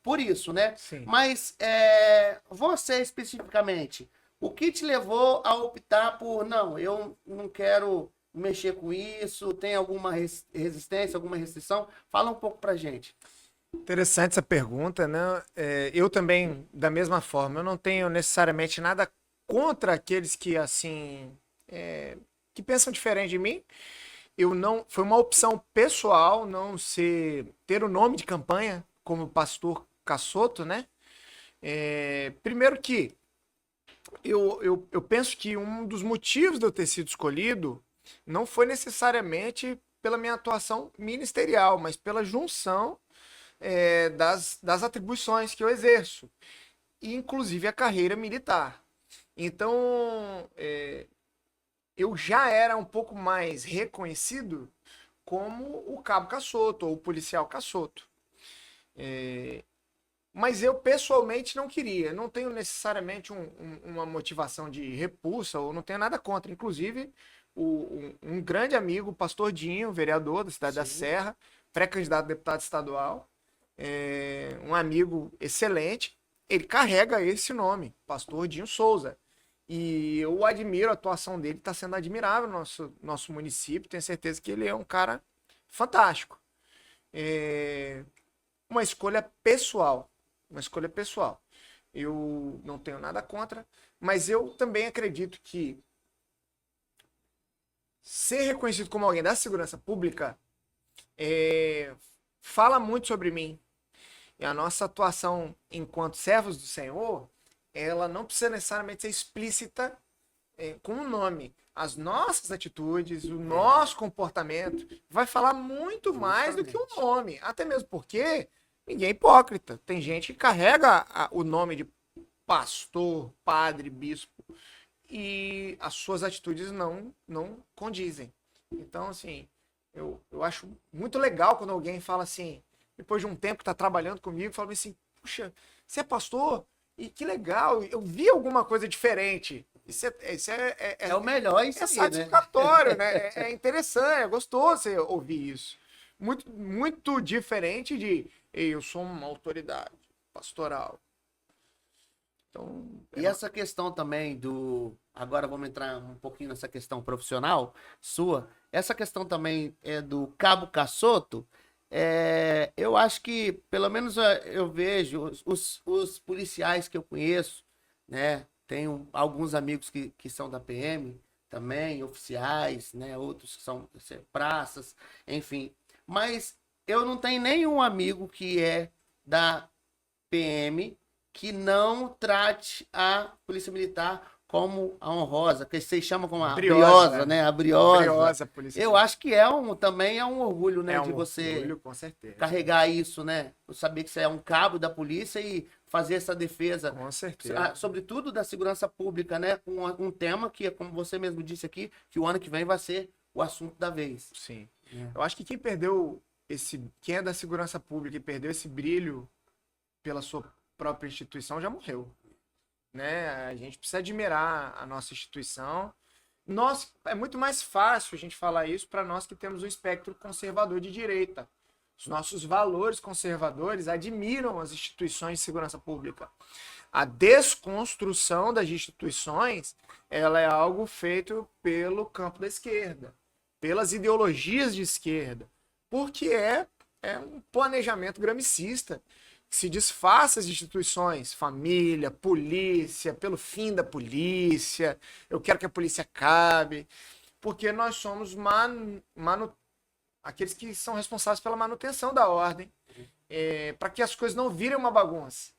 por isso, né? Sim. Mas você especificamente, o que te levou a optar por, não, eu não quero mexer com isso, tem alguma resistência, alguma restrição? Fala um pouco pra gente. Interessante essa pergunta, né? Eu também, da mesma forma, eu não tenho necessariamente nada contra aqueles que, assim, que pensam diferente de mim. Eu não, foi uma opção pessoal não ter o nome de campanha como pastor Cassoto, né? Primeiro que eu penso que um dos motivos de eu ter sido escolhido não foi necessariamente pela minha atuação ministerial, mas pela junção das atribuições que eu exerço, e inclusive a carreira militar. Então, eu já era um pouco mais reconhecido como o cabo Cassoto, ou o policial Cassoto. Mas eu pessoalmente não queria, não tenho necessariamente uma motivação de repulsa, ou não tenho nada contra. Inclusive, um grande amigo, o pastor Dinho, vereador da cidade da Serra, pré-candidato a deputado estadual, um amigo excelente, ele carrega esse nome, pastor Dinho Souza. E eu admiro a atuação dele, está sendo admirável no nosso município, tenho certeza que ele é um cara fantástico. Uma escolha pessoal. Eu não tenho nada contra, mas eu também acredito que ser reconhecido como alguém da segurança pública fala muito sobre mim. E a nossa atuação enquanto servos do Senhor, ela não precisa necessariamente ser explícita com o nome. As nossas atitudes, o nosso comportamento vai falar muito mais do que o nome. Até mesmo porque ninguém é hipócrita. Tem gente que carrega o nome de pastor, padre, bispo, e as suas atitudes não condizem. Então, assim, eu acho muito legal quando alguém fala assim, depois de um tempo que está trabalhando comigo, fala assim, puxa, você é pastor? E que legal, eu vi alguma coisa diferente. Isso é o melhor, isso é aí, satisfatório, né? É interessante, é gostoso você ouvir isso. Muito, muito diferente de eu sou uma autoridade pastoral. Então, e essa questão também agora vamos entrar um pouquinho nessa questão profissional sua. Essa questão também do cabo Cassoto. Eu acho que, pelo menos eu vejo, os policiais que eu conheço, né? Tenho alguns amigos que são da PM também, oficiais, né? Outros que são praças, enfim. Mas eu não tenho nenhum amigo que é da PM que não trate a Polícia Militar como a honrosa, que vocês chamam como a briosa, né? A briosa. Eu acho que também é um orgulho, né? De você orgulho, com certeza, carregar isso, né? Eu saber que você é um cabo da polícia e fazer essa defesa. Com certeza. Sobretudo da segurança pública, né? Um tema que, como você mesmo disse aqui, que o ano que vem vai ser o assunto da vez. Sim. Eu acho que quem é da segurança pública e perdeu esse brilho pela sua própria instituição já morreu. Né? A gente precisa admirar a nossa instituição. É muito mais fácil a gente falar isso para nós que temos um espectro conservador de direita. Os nossos valores conservadores admiram as instituições de segurança pública. A desconstrução das instituições, ela é algo feito pelo campo da esquerda, pelas ideologias de esquerda, porque é um planejamento gramicista. Se desfaça as instituições, família, polícia, pelo fim da polícia, eu quero que a polícia acabe, porque nós somos aqueles que são responsáveis pela manutenção da ordem, para que as coisas não virem uma bagunça.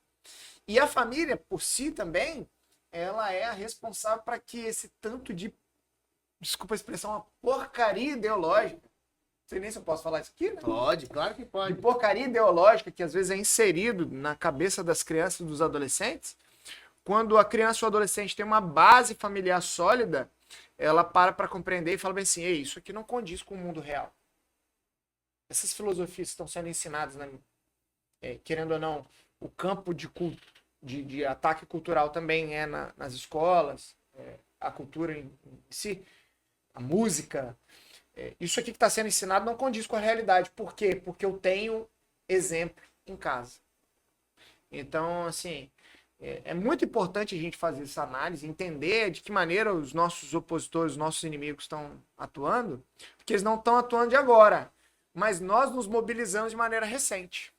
E a família, por si também, ela é a responsável para que esse tanto de, desculpa a expressão, uma porcaria ideológica, não sei nem se eu posso falar isso aqui, né? Pode, claro que pode. De porcaria ideológica que às vezes é inserido na cabeça das crianças e dos adolescentes. Quando a criança ou adolescente tem uma base familiar sólida, ela para compreender e fala bem assim, ei, isso aqui não condiz com o mundo real. Essas filosofias estão sendo ensinadas, né? Querendo ou não, o campo de ataque cultural também nas escolas, a cultura em si, a música. Isso aqui que está sendo ensinado não condiz com a realidade. Por quê? Porque eu tenho exemplo em casa. Então, assim, é muito importante a gente fazer essa análise, entender de que maneira os nossos opositores, os nossos inimigos estão atuando, porque eles não estão atuando de agora, mas nós nos mobilizamos de maneira recente.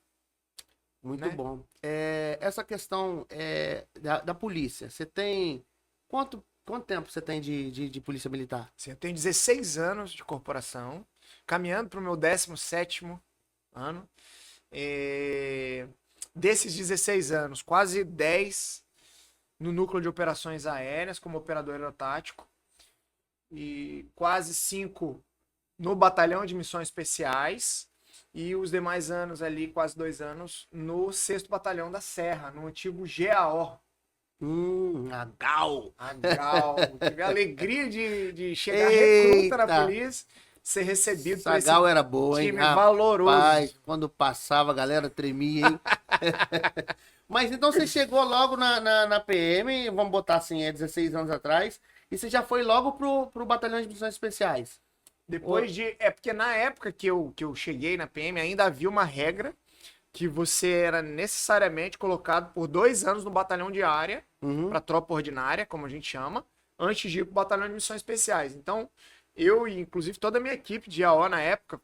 Muito né? bom. Essa questão da polícia, você tem... Quanto tempo você tem de polícia militar? Assim, eu tenho 16 anos de corporação, caminhando para o meu 17º ano. Desses 16 anos, quase 10 no núcleo de operações aéreas, como operador aerotático, e quase 5 no batalhão de missões especiais, e os demais anos ali, quase 2 anos, no 6º Batalhão da Serra, no antigo GAO. A GAU. A GAO. Tive a alegria de chegar recruta na Eita. polícia, ser recebido por Essa esse GAU era boa, hein? time valoroso. Rapaz, quando passava, a galera tremia, hein? Mas então você chegou logo na PM, vamos botar assim, 16 anos atrás, e você já foi logo pro Batalhão de Missões Especiais. Depois de. É porque na época que eu cheguei na PM, ainda havia uma regra que você era necessariamente colocado por 2 anos no batalhão de área, para tropa ordinária, como a gente chama, antes de ir pro batalhão de missões especiais. Então, eu e inclusive toda a minha equipe de AO na época,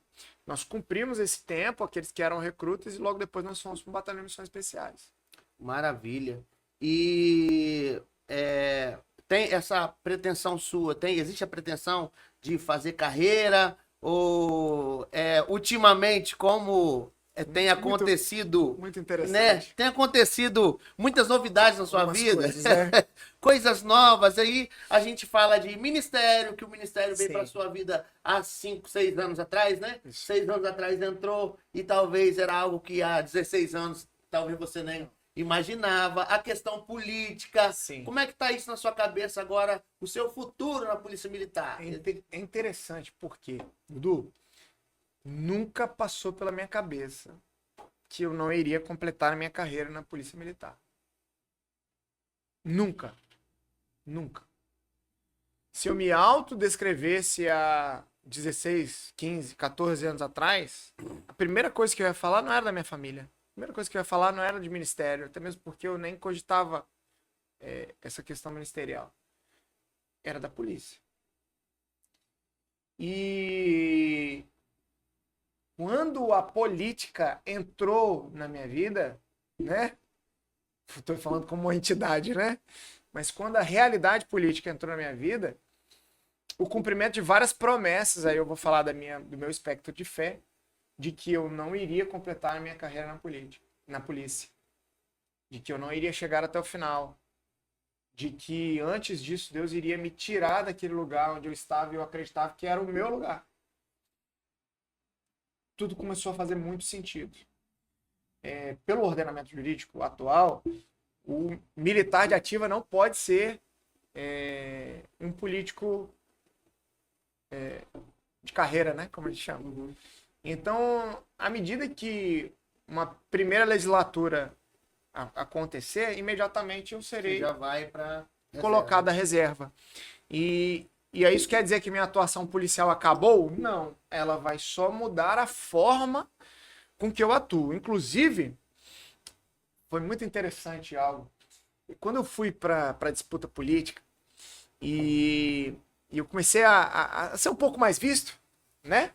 nós cumprimos esse tempo, aqueles que eram recrutas, e logo depois nós fomos pro batalhão de missões especiais. Maravilha. E tem essa pretensão sua, existe a pretensão de fazer carreira? Ou ultimamente, como tem acontecido, Muito interessante. né? Tem acontecido muitas novidades na sua Algumas vida, coisas, né? coisas novas. Aí a gente fala de ministério, que o ministério veio Sim. para sua vida há 5, 6 anos atrás, né? Isso. 6 anos atrás entrou e talvez era algo que há 16 anos talvez você nem imaginava. A questão política, Sim. como é que tá isso na sua cabeça agora, o seu futuro na Polícia Militar? É interessante porque, Dudu, nunca passou pela minha cabeça que eu não iria completar a minha carreira na Polícia Militar. Nunca. Nunca. Se eu me autodescrevesse há 16, 15, 14 anos atrás, a primeira coisa que eu ia falar não era da minha família. A primeira coisa que eu ia falar não era de ministério, até mesmo porque eu nem cogitava essa questão ministerial. Era da polícia. E quando a política entrou na minha vida, né? Estou falando como uma entidade, né? Mas quando a realidade política entrou na minha vida, o cumprimento de várias promessas, aí eu vou falar do meu espectro de fé, de que eu não iria completar a minha carreira na polícia. De que eu não iria chegar até o final. De que antes disso Deus iria me tirar daquele lugar onde eu estava e eu acreditava que era o meu lugar. Tudo começou a fazer muito sentido. Pelo ordenamento jurídico atual, o militar de ativa não pode ser um político de carreira, né? Como a gente chama. Então, à medida que uma primeira legislatura acontecer, imediatamente eu serei Você já vai para colocado à reserva. E aí isso quer dizer que minha atuação policial acabou? Não. Ela vai só mudar a forma com que eu atuo. Inclusive, foi muito interessante algo. Quando eu fui para a disputa política e eu comecei a ser um pouco mais visto, né?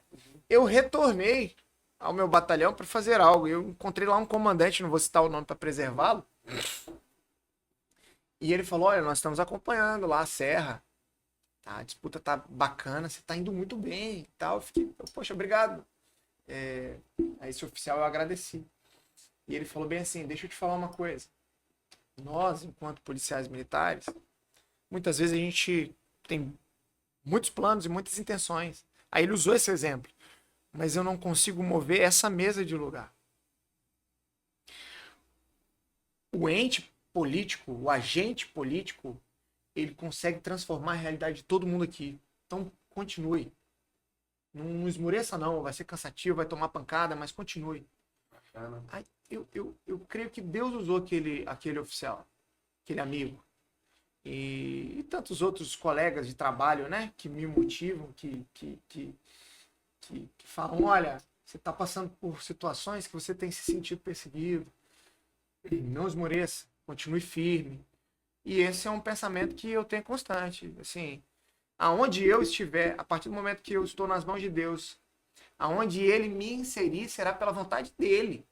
Eu retornei ao meu batalhão para fazer algo. Eu encontrei lá um comandante, não vou citar o nome para preservá-lo, e ele falou: olha, nós estamos acompanhando lá a serra, tá? A disputa tá bacana, você tá indo muito bem e tal. Eu fiquei, poxa, obrigado. A esse oficial eu agradeci. E ele falou bem assim: deixa eu te falar uma coisa. Nós, enquanto policiais militares, muitas vezes a gente tem muitos planos e muitas intenções. Aí ele usou esse exemplo. Mas eu não consigo mover essa mesa de lugar. O ente político, o agente político, ele consegue transformar a realidade de todo mundo aqui. Então, continue. Não esmoreça não, vai ser cansativo, vai tomar pancada, mas continue. Aí, eu creio que Deus usou aquele oficial, aquele amigo. E tantos outros colegas de trabalho, né, que me motivam, que falam: olha, você está passando por situações que você tem se sentido perseguido. Não esmoreça, continue firme. E esse é um pensamento que eu tenho constante. Assim, aonde eu estiver, a partir do momento que eu estou nas mãos de Deus, aonde Ele me inserir será pela vontade dEle.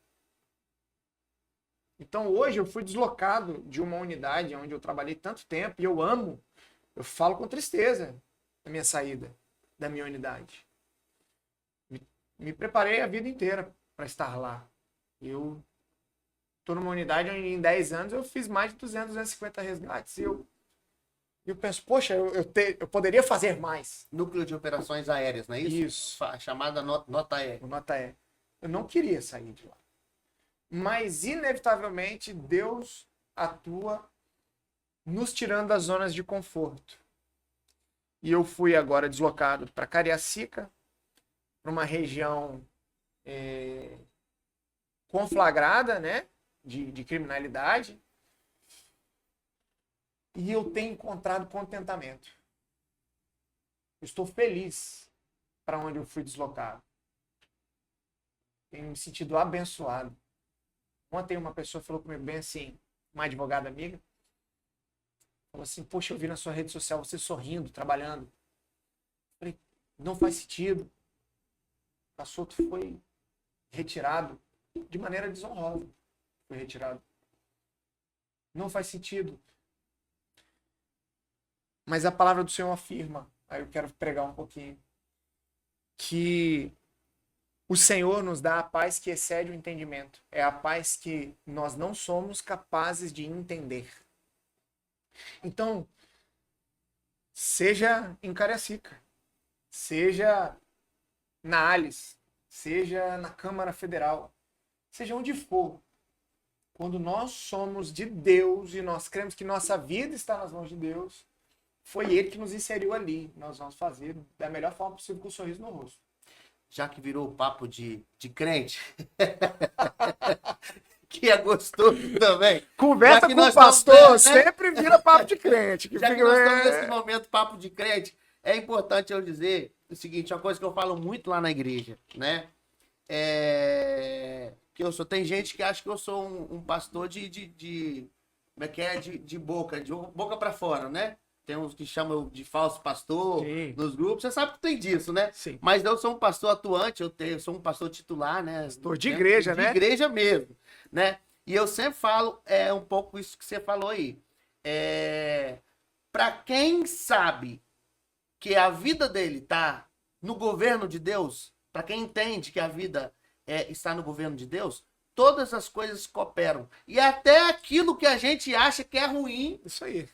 Então hoje eu fui deslocado de uma unidade onde eu trabalhei tanto tempo e eu amo, eu falo com tristeza da minha saída da minha unidade. Me preparei a vida inteira para estar lá. Eu estou numa unidade onde em 10 anos eu fiz mais de 200, 250 resgates. E eu penso, poxa, eu poderia fazer mais. Núcleo de Operações Aéreas, não é isso? Isso. Chamada Nota E. O nota é. Eu não queria sair de lá. Mas, inevitavelmente, Deus atua nos tirando das zonas de conforto. E eu fui agora deslocado para Cariacica, para uma região conflagrada, né, de criminalidade. E eu tenho encontrado contentamento. Eu estou feliz para onde eu fui deslocado. Tenho me sentido abençoado. Ontem uma pessoa falou comigo bem assim, uma advogada amiga, falou assim, poxa, eu vi na sua rede social você sorrindo, trabalhando. Falei, não faz sentido. O Cassoto foi retirado de maneira desonrosa. Foi retirado. Não faz sentido. Mas a palavra do Senhor afirma, aí eu quero pregar um pouquinho, que o Senhor nos dá a paz que excede o entendimento. É a paz que nós não somos capazes de entender. Então, seja em Cariacica, seja na Alice, seja na Câmara Federal, seja onde for, quando nós somos de Deus e nós cremos que nossa vida está nas mãos de Deus, foi Ele que nos inseriu ali. Nós vamos fazer da melhor forma possível com um sorriso no rosto. Já que virou papo de crente, que é gostoso também. Conversa com com o o pastor, pastor, né? sempre vira papo de crente. Que Já que fica... nós estamos nesse momento papo de crente, é importante eu dizer o seguinte, uma coisa que eu falo muito lá na igreja, né? Que eu sou, tem gente que acha que eu sou um pastor como é que é? De boca para fora, né? Tem uns que chamam de falso pastor. Sim. Nos grupos, você sabe que tem disso, né? Sim. Mas eu sou um pastor atuante, eu sou um pastor titular, né? Pastor de igreja, né? De igreja mesmo, né? E eu sempre falo um pouco isso que você falou aí. Para quem sabe que a vida dele tá no governo de Deus, para quem entende que a vida está no governo de Deus, todas as coisas cooperam. E até aquilo que a gente acha que é ruim... Isso aí.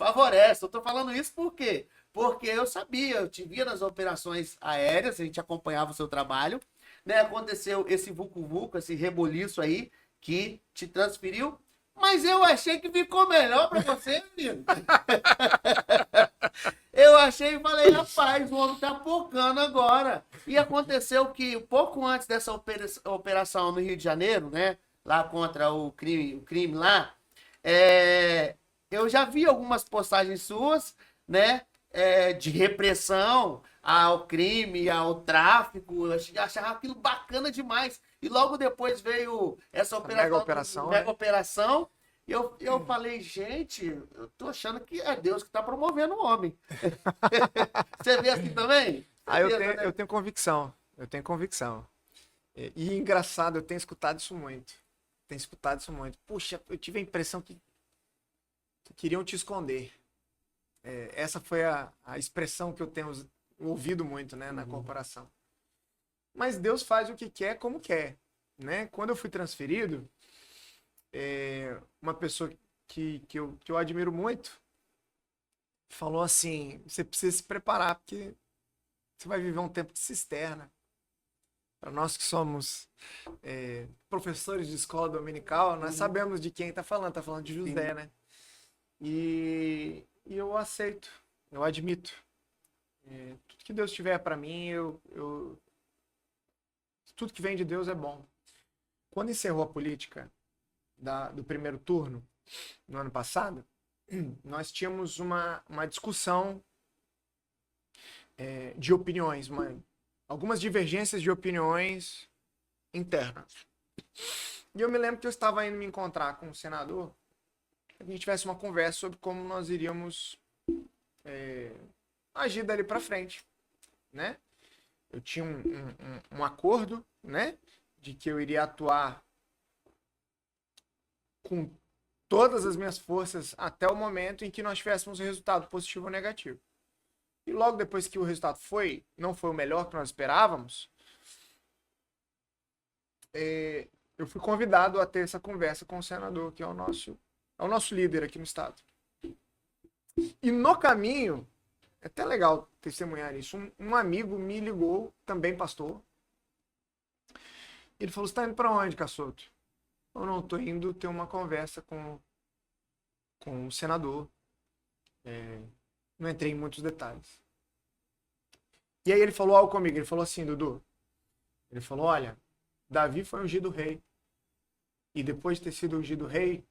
favorece. Eu tô falando isso por quê? Porque eu sabia, eu te via nas operações aéreas, a gente acompanhava o seu trabalho, né? Aconteceu esse vucu-vucu, esse reboliço aí, que te transferiu, mas eu achei que ficou melhor pra você, menino. Eu achei e falei, rapaz, o homem tá pocando agora. E aconteceu que, pouco antes dessa operação no Rio de Janeiro, né? Lá contra o crime lá, eu já vi algumas postagens suas, né, de repressão ao crime, ao tráfico. Eu achava aquilo bacana demais. E logo depois veio essa mega operação. E eu falei, gente, eu tô achando que é Deus que tá promovendo o homem. Você vê assim também? Eu tenho convicção. Eu tenho convicção. E engraçado, eu tenho escutado isso muito. Puxa, eu tive a impressão que queriam te esconder. Essa foi a expressão que eu tenho ouvido muito, né, na corporação. Mas Deus faz o que quer, como quer, né? Quando eu fui transferido, uma pessoa que eu admiro muito falou assim, você precisa se preparar, porque você vai viver um tempo de cisterna. Para nós que somos professores de escola dominical, nós sabemos de quem está falando de José, sim, né? E eu aceito, eu admito. Tudo que Deus tiver para mim, tudo que vem de Deus é bom. Quando encerrou a política do primeiro turno, no ano passado, nós tínhamos uma discussão de opiniões, algumas divergências de opiniões internas. E eu me lembro que eu estava indo me encontrar com um senador, que a gente tivesse uma conversa sobre como nós iríamos agir dali para frente, né? Eu tinha um acordo, né, de que eu iria atuar com todas as minhas forças até o momento em que nós tivéssemos um resultado positivo ou negativo. E logo depois que o resultado não foi o melhor que nós esperávamos, eu fui convidado a ter essa conversa com o senador, que é o nosso líder aqui no estado. E no caminho, é até legal testemunhar isso, um amigo me ligou, também pastor. Ele falou: "Você está indo para onde, Cassoto?" Eu: "Não, estou indo ter uma conversa com o senador." Não entrei em muitos detalhes. E aí ele falou algo comigo. Ele falou assim: "Dudu", ele falou: "Olha, Davi foi ungido rei. E depois de ter sido ungido rei,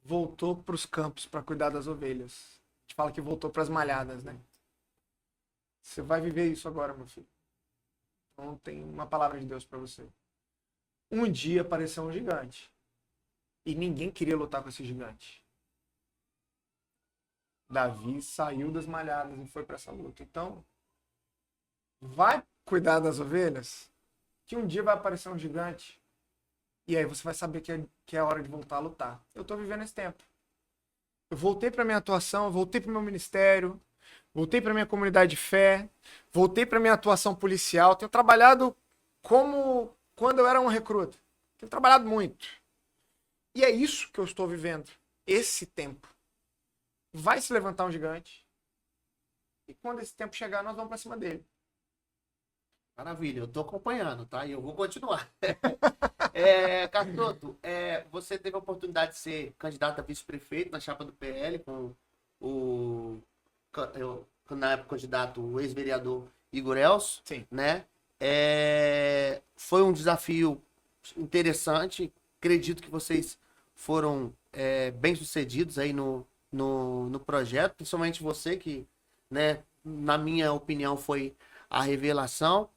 voltou para os campos para cuidar das ovelhas." A gente fala que voltou para as malhadas, né? Você vai viver isso agora, meu filho. Então tem uma palavra de Deus para você. Um dia apareceu um gigante. E ninguém queria lutar com esse gigante. Davi saiu das malhadas e foi para essa luta. Então, vai cuidar das ovelhas, que um dia vai aparecer um gigante. E aí você vai saber que é a hora de voltar a lutar. Eu tô vivendo esse tempo. Eu voltei para minha atuação, eu voltei para o meu ministério, voltei para minha comunidade de fé, voltei para minha atuação policial. Tenho trabalhado como quando eu era um recruta. Tenho trabalhado muito. E é isso que eu estou vivendo. Esse tempo. Vai se levantar um gigante. E quando esse tempo chegar, nós vamos para cima dele. Maravilha, eu tô acompanhando, tá? E eu vou continuar. Cassoto, você teve a oportunidade de ser candidato a vice-prefeito na chapa do PL com na época, candidato, o ex-vereador Igor Elcio. Sim. Né? Foi um desafio interessante. Acredito que vocês foram bem-sucedidos aí no projeto, principalmente você que, né, na minha opinião, foi a revelação.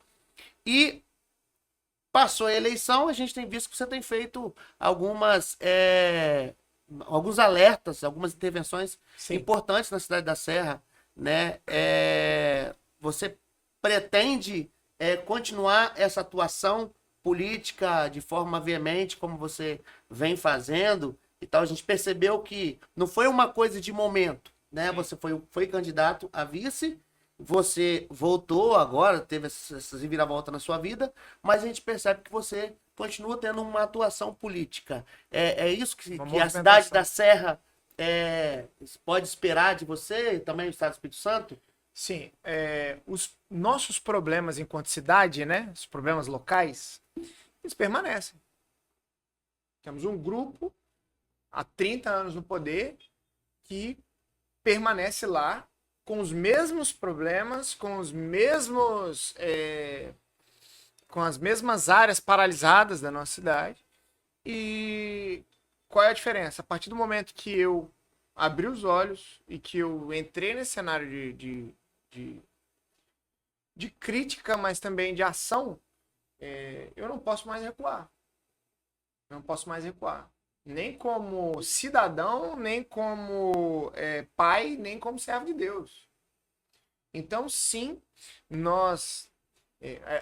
E passou a eleição, a gente tem visto que você tem feito alguns alertas, algumas intervenções Sim. importantes na cidade da Serra, né? Você pretende continuar essa atuação política de forma veemente, como você vem fazendo e tal? A gente percebeu que não foi uma coisa de momento, né? Você foi candidato a vice, você voltou agora, teve essa reviravolta na sua vida, mas a gente percebe que você continua tendo uma atuação política. É isso que a cidade da Serra pode esperar de você, e também o Estado do Espírito Santo? Sim. Os nossos problemas enquanto cidade, né, os problemas locais, eles permanecem. Temos um grupo há 30 anos no poder que permanece lá com os mesmos problemas, com as mesmas áreas paralisadas da nossa cidade. E qual é a diferença? A partir do momento que eu abri os olhos e que eu entrei nesse cenário de crítica, mas também de ação, eu não posso mais recuar. Não posso mais recuar. Nem como cidadão, nem como pai, nem como servo de Deus. Então, sim, nós...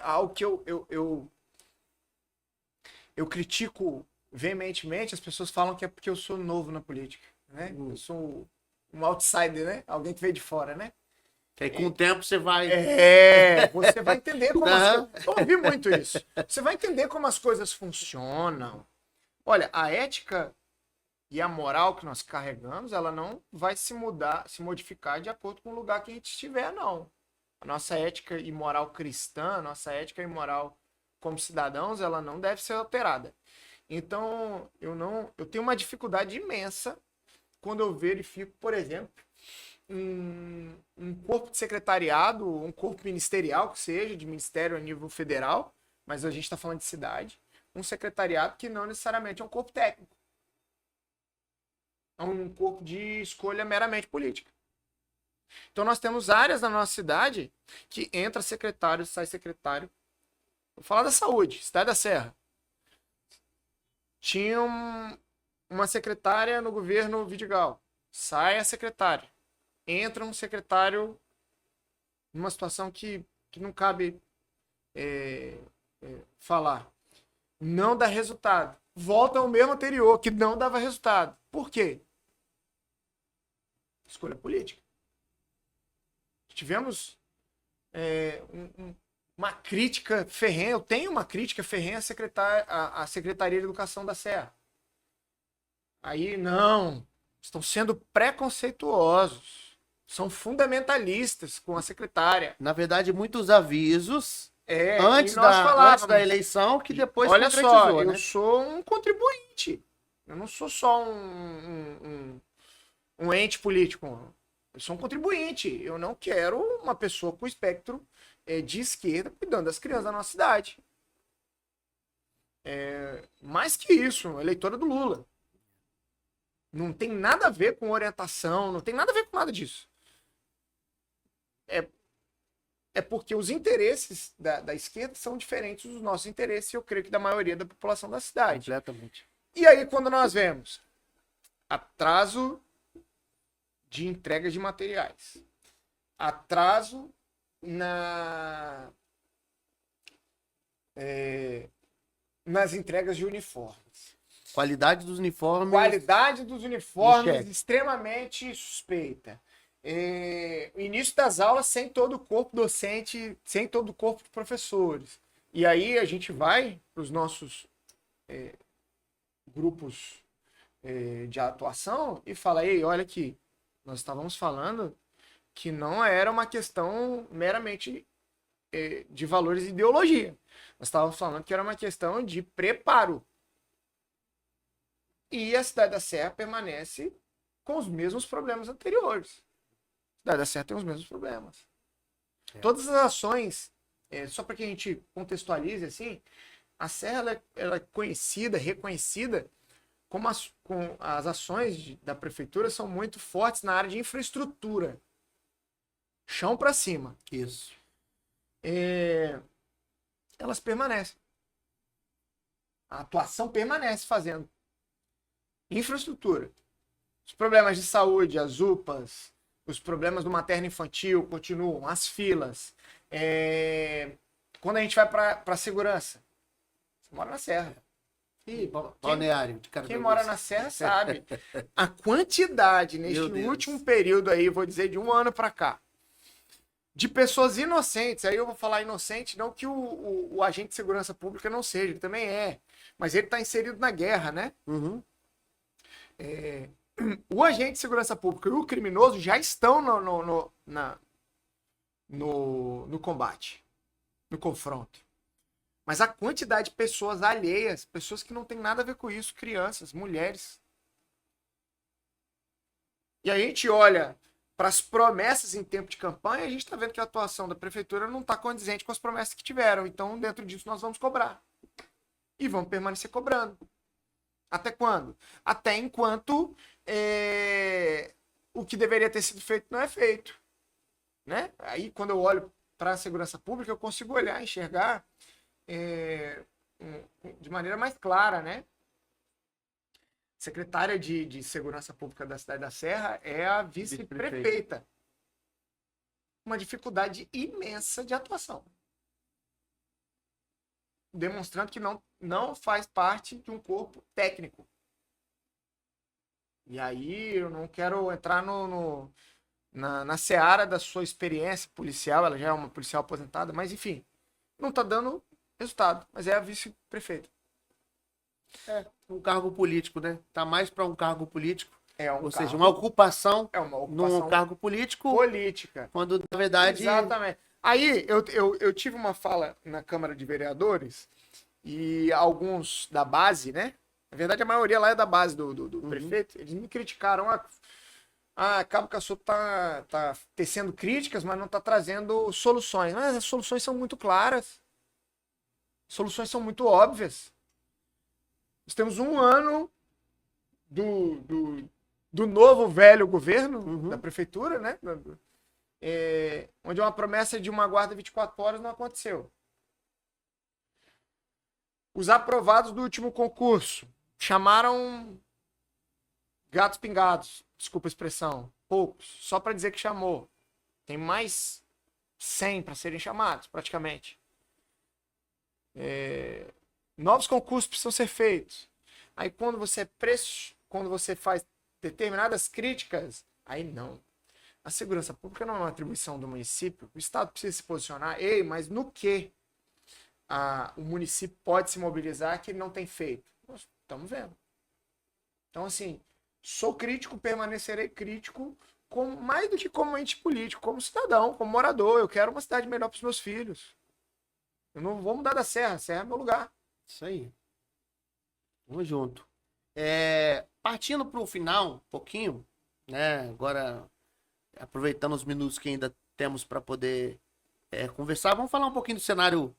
algo que eu critico veementemente, as pessoas falam que é porque eu sou novo na política, né? Eu sou um outsider, né? Alguém que veio de fora, né? Que aí com o tempo você vai... Você vai entender como eu ouvi muito isso. Você vai entender como as coisas funcionam. Olha, a ética e a moral que nós carregamos, ela não vai se modificar de acordo com o lugar que a gente estiver, não. A nossa ética e moral cristã, a nossa ética e moral como cidadãos, ela não deve ser alterada. Então, eu tenho uma dificuldade imensa quando eu verifico, por exemplo, um corpo de secretariado, um corpo ministerial, que seja, de ministério a nível federal, mas a gente está falando de cidade, um secretariado que não necessariamente é um corpo técnico. É um corpo de escolha meramente política. Então nós temos áreas na nossa cidade que entra secretário, sai secretário. Vou falar da saúde, cidade da Serra. Tinha uma secretária no governo Vidigal. Sai a secretária. Entra um secretário numa situação que não cabe falar. Não dá resultado. volta ao mesmo anterior, que não dava resultado. Por quê? Escolha política. Tivemos uma crítica ferrenha, eu tenho uma crítica ferrenha à Secretaria de Educação da Serra. Aí, não, estão sendo preconceituosos, são fundamentalistas com a secretária. Na verdade, muitos avisos antes e nós falávamos, da eleição que depois olha só, concretizou, eu né? sou um contribuinte, eu não sou só um ente político. Eu sou um contribuinte. Eu não quero uma pessoa com espectro de esquerda cuidando das crianças da nossa cidade. Mais que isso, eleitora do Lula. Não tem nada a ver com orientação, não tem nada a ver com nada disso. É porque os interesses da esquerda são diferentes dos nossos interesses, e eu creio que da maioria da população da cidade. Completamente. E aí, quando nós vemos atraso de entrega de materiais, atraso nas entregas de uniformes, Qualidade dos uniformes. qualidade dos uniformes Chefe. extremamente suspeita, o início das aulas sem todo o corpo docente, sem todo o corpo de professores. E aí a gente vai para os nossos grupos de atuação e fala: ei, olha aqui, nós estávamos falando que não era uma questão meramente de valores e ideologia. Nós estávamos falando que era uma questão de preparo. E a Cidade da Serra permanece com os mesmos problemas anteriores. A Cidade da Serra tem os mesmos problemas. Todas as ações, só para que a gente contextualize assim, a Serra ela é conhecida, reconhecida, com as ações da prefeitura são muito fortes na área de infraestrutura. Chão para cima. Isso. Elas permanecem. A atuação permanece fazendo. Infraestrutura. Os problemas de saúde, as UPAs, os problemas do materno-infantil continuam, as filas. Quando a gente vai para segurança, você mora na Serra. Balneário de Quem mora na Serra sabe a quantidade neste último período aí, vou dizer de um ano para cá, de pessoas inocentes. Aí eu vou falar inocente, não que o agente de segurança pública não seja, ele também é, mas ele está inserido na guerra, né? Uhum. O agente de segurança pública e o criminoso já estão no combate, no confronto. Mas a quantidade de pessoas alheias, pessoas que não tem nada a ver com isso, crianças, mulheres. E a gente olha para as promessas em tempo de campanha, a gente está vendo que a atuação da prefeitura não está condizente com as promessas que tiveram. Então, dentro disso, nós vamos cobrar. E vamos permanecer cobrando. Até quando? Até enquanto o que deveria ter sido feito não é feito. Né? Aí, quando eu olho para a segurança pública, eu consigo olhar, enxergar de maneira mais clara, né? Secretária de Segurança Pública da Cidade da Serra é a vice-prefeita. Uma dificuldade imensa de atuação. Demonstrando que não faz parte de um corpo técnico. E aí eu não quero entrar na seara da sua experiência policial, ela já é uma policial aposentada, mas enfim, não está dando resultado, mas é a vice-prefeita. Um cargo político, né? Tá mais para um cargo político. Ou seja, cargo- uma ocupação uma ocupação num cargo político, política. quando na verdade... Exatamente. Aí eu tive uma fala na Câmara de Vereadores e alguns da base, né? Na verdade, a maioria lá é da base do prefeito. Eles me criticaram. Cabo Caçu tá tecendo críticas, mas não tá trazendo soluções. Mas as soluções são muito claras. Soluções são muito óbvias. Nós temos um ano do novo velho governo da prefeitura, né? Onde uma promessa de uma guarda 24 horas não aconteceu. Os aprovados do último concurso chamaram gatos pingados, desculpa a expressão, poucos, só para dizer que chamou. Tem mais 100 para serem chamados, praticamente. Novos concursos precisam ser feitos. Aí quando você faz determinadas críticas, aí não. A segurança pública não é uma atribuição do município. O Estado precisa se posicionar. Ei, mas no que o município pode se mobilizar que ele não tem feito? Nós estamos vendo. Então, assim, sou crítico, permanecerei crítico, mais do que como ente político, como cidadão, como morador. Eu quero uma cidade melhor para os meus filhos. Eu não vou mudar da Serra. A Serra é meu lugar. Isso aí. Vamos junto. Partindo para o final, um pouquinho, né? Agora, aproveitando os minutos que ainda temos para poder conversar, vamos falar um pouquinho do cenário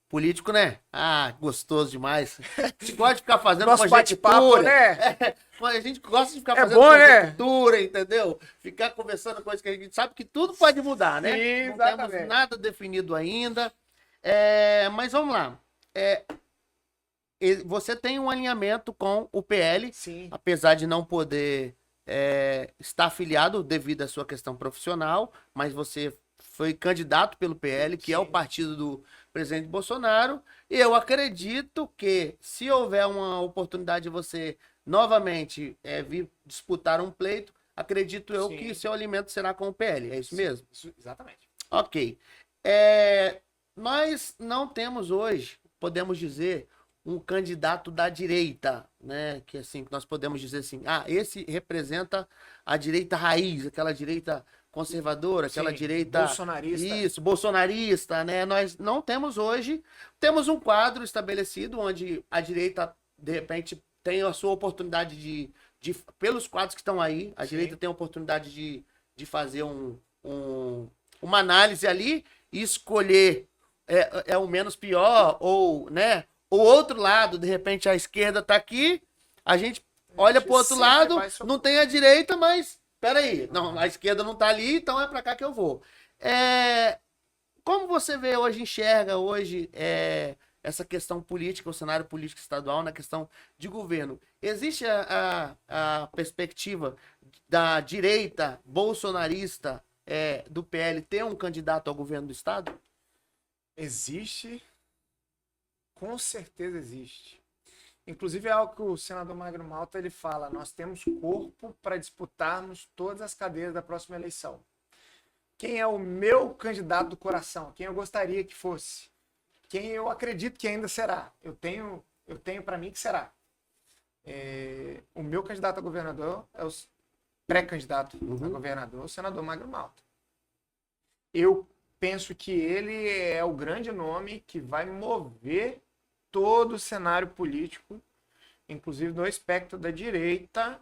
político, né? Ah, gostoso demais. A gente gosta de ficar fazendo Nosso bate-papo, né? A gente gosta de ficar É fazendo bom, né? conjectura, entendeu? Ficar conversando coisas que a gente sabe que tudo pode mudar, né? Sim, Não exatamente. temos nada definido ainda. Mas vamos lá. Você tem um alinhamento com o PL, Sim. apesar de não poder estar afiliado devido à sua questão profissional, mas você foi candidato pelo PL, que é o partido do presidente Bolsonaro, e eu acredito que se houver uma oportunidade de você novamente vir disputar um pleito, acredito eu Sim. que seu alimento será com o PL, é isso mesmo? Exatamente. Ok. Nós não temos hoje, podemos dizer, um candidato da direita, né? Que assim, nós podemos dizer assim, esse representa a direita raiz, aquela direita conservadora, aquela Sim, direita... bolsonarista. Isso, bolsonarista, né? Nós não temos hoje, temos um quadro estabelecido onde a direita, de repente, tem a sua oportunidade pelos quadros que estão aí, a Sim. direita tem a oportunidade de fazer uma análise ali e escolher o menos pior, ou, né? O outro lado, de repente, a esquerda tá aqui, a gente olha pro outro sempre lado, vai não tem a direita, mas peraí, não, a esquerda não tá ali, então é pra cá que eu vou. Como você vê hoje, enxerga hoje essa questão política, o cenário político estadual na questão de governo? Existe a perspectiva da direita bolsonarista do PL ter um candidato ao governo do estado? Existe. Com certeza existe. Inclusive é algo que o senador Magno Malta ele fala, nós temos corpo para disputarmos todas as cadeiras da próxima eleição. Quem é o meu candidato do coração? Quem eu gostaria que fosse? Quem eu acredito que ainda será? Eu tenho para mim que será. O meu candidato a governador é o pré-candidato a governador, o senador Magno Malta. Eu penso que ele é o grande nome que vai mover todo o cenário político, inclusive no espectro da direita,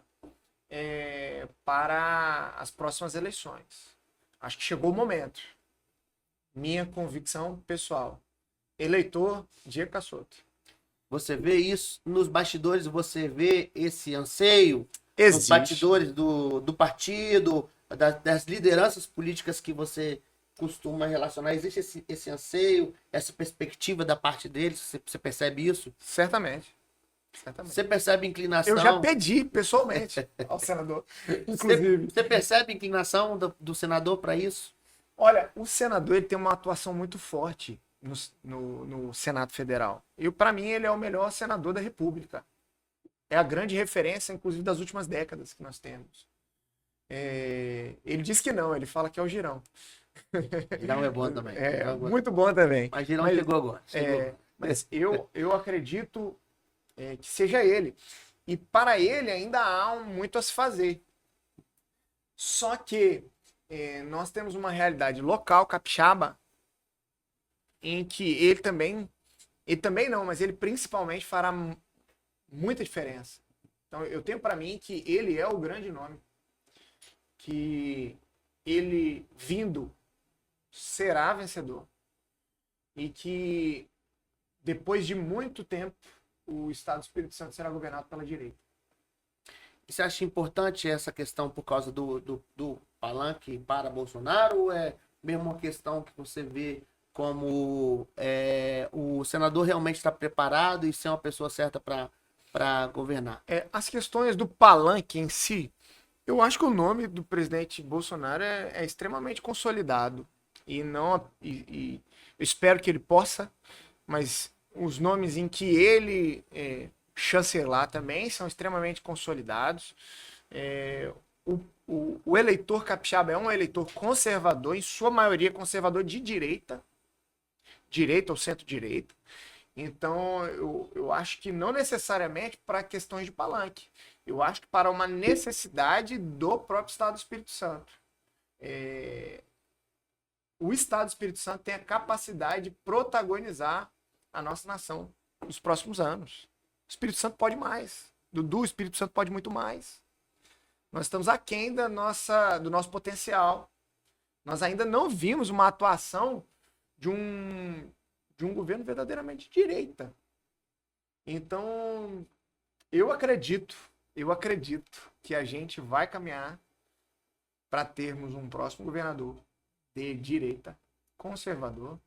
para as próximas eleições. Acho que chegou o momento. Minha convicção pessoal. Eleitor, Diego Cassoto. Você vê isso nos bastidores, você vê esse anseio Existe. nos bastidores do partido, das lideranças políticas que você costuma relacionar. Existe esse anseio, essa perspectiva da parte deles? Você percebe isso? Certamente. Você percebe inclinação? Eu já pedi pessoalmente ao senador, inclusive. Você percebe inclinação do senador para isso? Olha, o senador ele tem uma atuação muito forte no Senado Federal. E para mim ele é o melhor senador da República. É a grande referência, inclusive, das últimas décadas que nós temos. Ele diz que não, ele fala que é o Girão. Girão é bom também. Muito bom também. Mas Girão chegou agora. Mas eu acredito que seja ele. E para ele ainda há muito a se fazer. Só que nós temos uma realidade local, capixaba, em que ele também não, mas ele principalmente fará muita diferença. Então eu tenho para mim que ele é o grande nome. Que ele vindo será vencedor. E que depois de muito tempo o Estado do Espírito Santo será governado pela direita. E você acha importante essa questão por causa do palanque para Bolsonaro, ou é mesmo uma questão que você vê como o senador realmente está preparado e ser uma pessoa certa para governar? As questões do palanque em si, eu acho que o nome do presidente Bolsonaro é extremamente consolidado. E eu espero que ele possa, mas os nomes em que ele chancelar também são extremamente consolidados. O eleitor capixaba é um eleitor conservador, em sua maioria conservador de direita ou centro-direita. Então, eu acho que não necessariamente para questões de palanque. Eu acho que para uma necessidade do próprio Estado do Espírito Santo. O Estado do Espírito Santo tem a capacidade de protagonizar a nossa nação nos próximos anos. O Espírito Santo pode mais. Dudu, o Espírito Santo pode muito mais. Nós estamos aquém do nosso potencial. Nós ainda não vimos uma atuação de um governo verdadeiramente de direita. Então, eu acredito que a gente vai caminhar para termos um próximo governador de direita, conservador,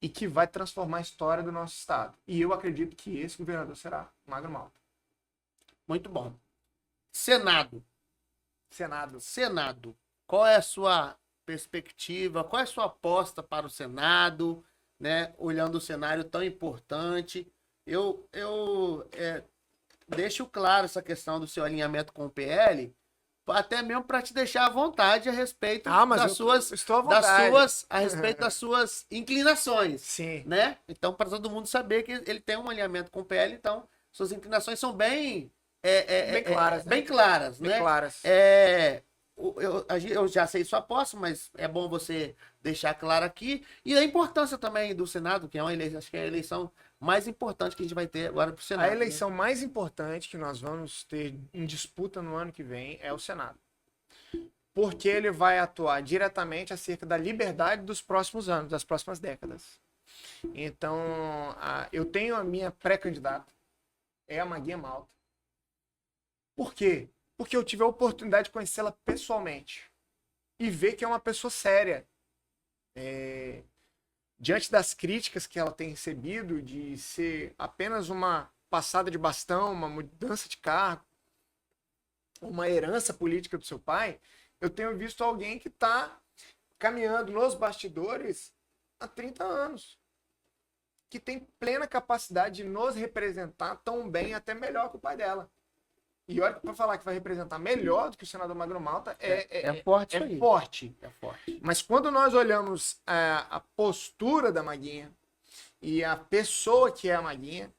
e que vai transformar a história do nosso estado. E eu acredito que esse governador será Magno Malta. Muito bom. Senado. Qual é a sua perspectiva? Qual é a sua aposta para o Senado, né? Olhando o cenário tão importante. Eu deixo claro essa questão do seu alinhamento com o PL, até mesmo para te deixar à vontade a respeito das suas inclinações. Sim. Né? Então, para todo mundo saber que ele tem um alinhamento com o PL, então suas inclinações são bem claras, né? Bem claras, né? Bem claras. Eu já sei sua aposta, mas é bom você deixar claro aqui. E a importância também do Senado, que é uma eleição, acho que é a eleição mais importante que a gente vai ter agora para o Senado. A eleição mais importante que nós vamos ter em disputa no ano que vem é o Senado. Porque ele vai atuar diretamente acerca da liberdade dos próximos anos, das próximas décadas. Então, eu tenho a minha pré-candidata, é a Maguinha Malta. Por quê? Porque eu tive a oportunidade de conhecê-la pessoalmente e ver que é uma pessoa séria. Diante das críticas que ela tem recebido de ser apenas uma passada de bastão, uma mudança de cargo, uma herança política do seu pai, eu tenho visto alguém que está caminhando nos bastidores há 30 anos, que tem plena capacidade de nos representar tão bem, até melhor que o pai dela. E olha, para falar que vai representar melhor do que o senador Magno Malta, é forte. É forte. Mas quando nós olhamos a postura da Maguinha e a pessoa que é a Maguinha,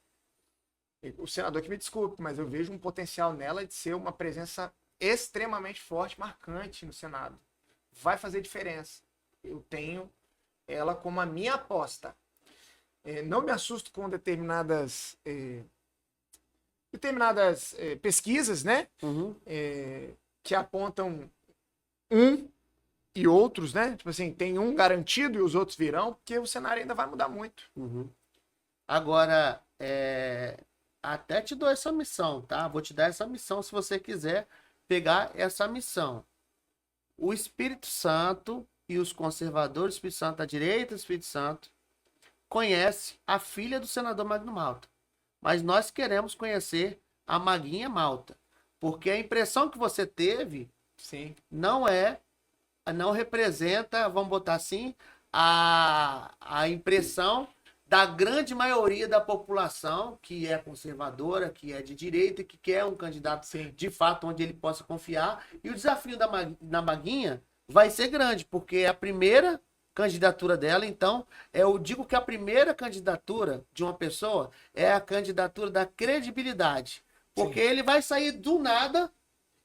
o senador que me desculpe, mas eu vejo um potencial nela de ser uma presença extremamente forte, marcante no Senado. Vai fazer diferença. Eu tenho ela como a minha aposta. Não me assusto com determinadas pesquisas, né? Uhum. Que apontam um e outros, né? Tipo assim, tem um garantido e os outros virão, porque o cenário ainda vai mudar muito. Uhum. Agora, até te dou essa missão, tá? Vou te dar essa missão se você quiser pegar essa missão. O Espírito Santo e os conservadores, Espírito Santo à direita, Espírito Santo, conhece a filha do senador Magno Malta. Mas nós queremos conhecer a Maguinha Malta. Porque a impressão que você teve Sim. não representa, vamos botar assim, a impressão da grande maioria da população que é conservadora, que é de direita, que quer um candidato de fato onde ele possa confiar. E o desafio da Maguinha vai ser grande, porque é a primeira candidatura dela. Então, eu digo que a primeira candidatura de uma pessoa é a candidatura da credibilidade. Porque ele vai sair do nada.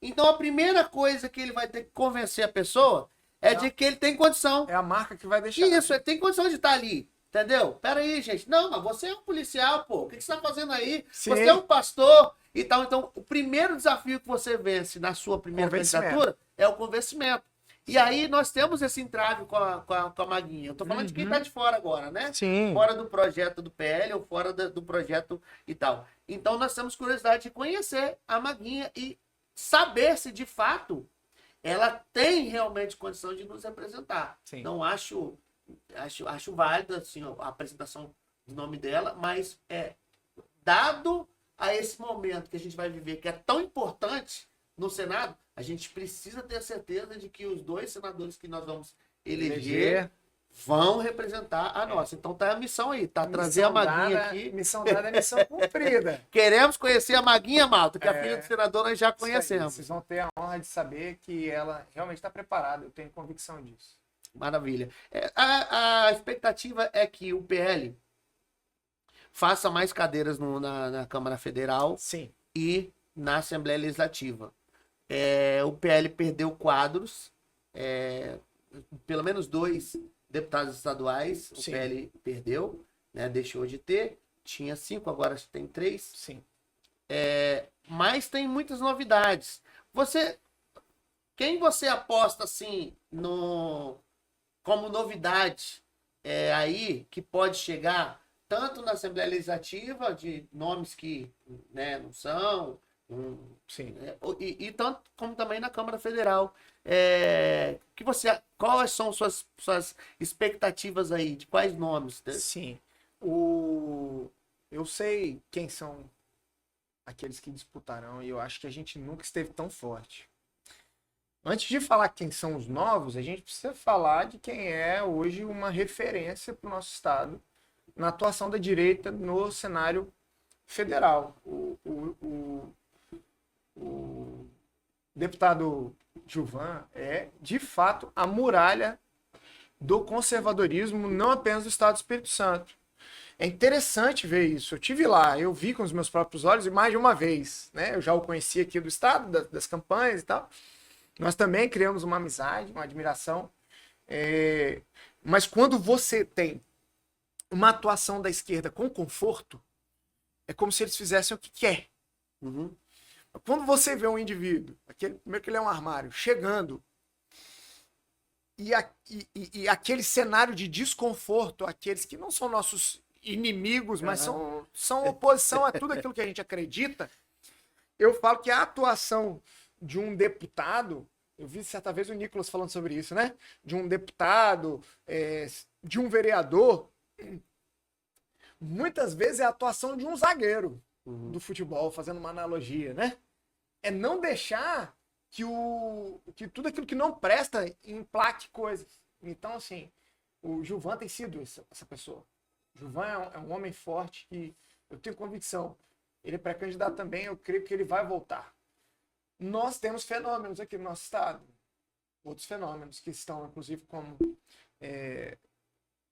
Então, a primeira coisa que ele vai ter que convencer a pessoa é de que ele tem condição. É a marca que vai deixar. Isso, ele tem condição de estar ali. Entendeu? Pera aí, gente. Não, mas você é um policial, pô. O que você está fazendo aí? Sim. Você é um pastor e tal. Então, o primeiro desafio que você vence na sua primeira candidatura é o convencimento. E aí nós temos esse entrave com a Maguinha. Eu tô falando de quem tá de fora agora, né? Sim. Fora do projeto do PL ou fora do projeto e tal. Então nós temos curiosidade de conhecer a Maguinha e saber se de fato ela tem realmente condição de nos representar. Sim. Então acho válida assim, a apresentação do nome dela, mas dado a esse momento que a gente vai viver, que é tão importante no Senado, a gente precisa ter certeza de que os dois senadores que nós vamos eleger vão representar a nossa. Então tá a missão aí, tá? Trazer a Maguinha aqui. Missão dada é missão cumprida. Queremos conhecer a Maguinha, Malta, que a filha do senador nós já Isso aí, conhecemos. vocês vão ter a honra de saber que ela realmente está preparada. Eu tenho convicção disso. Maravilha. A expectativa é que o PL faça mais cadeiras na Câmara Federal Sim. e na Assembleia Legislativa. O PL perdeu quadros, pelo menos 2 deputados estaduais, o Sim. PL perdeu, né, deixou de ter, tinha 5, agora tem 3. Sim. Mas tem muitas novidades. Quem você aposta assim como novidade aí que pode chegar tanto na Assembleia Legislativa, de nomes que, né, não são, Sim. e tanto como também na Câmara Federal. Quais são suas expectativas aí? De quais nomes? Sim. Eu sei quem são aqueles que disputarão e eu acho que a gente nunca esteve tão forte. Antes de falar quem são os novos, a gente precisa falar de quem é hoje uma referência para o nosso estado na atuação da direita no cenário federal. O deputado Gilvan é, de fato, a muralha do conservadorismo, não apenas do estado do Espírito Santo. É interessante ver isso. Eu tive lá, eu vi com os meus próprios olhos e mais de uma vez, né? Eu já o conheci aqui do estado, das campanhas e tal. Nós também criamos uma amizade, uma admiração. Mas quando você tem uma atuação da esquerda com conforto, é como se eles fizessem o que quer. Uhum. Quando você vê um indivíduo, primeiro que ele é um armário, chegando, e aquele cenário de desconforto, aqueles que não são nossos inimigos, mas são oposição a tudo aquilo que a gente acredita, eu falo que a atuação de um deputado, eu vi certa vez o Nicolas falando sobre isso, né? De um deputado, de um vereador, muitas vezes é a atuação de um zagueiro do futebol, fazendo uma analogia, né? É não deixar que tudo aquilo que não presta emplaque coisas. Então, assim, o Gilvan tem sido essa pessoa. O Gilvan é um homem forte que eu tenho convicção. Ele é pré-candidato também, eu creio que ele vai voltar. Nós temos fenômenos aqui no nosso estado. Outros fenômenos que estão, inclusive,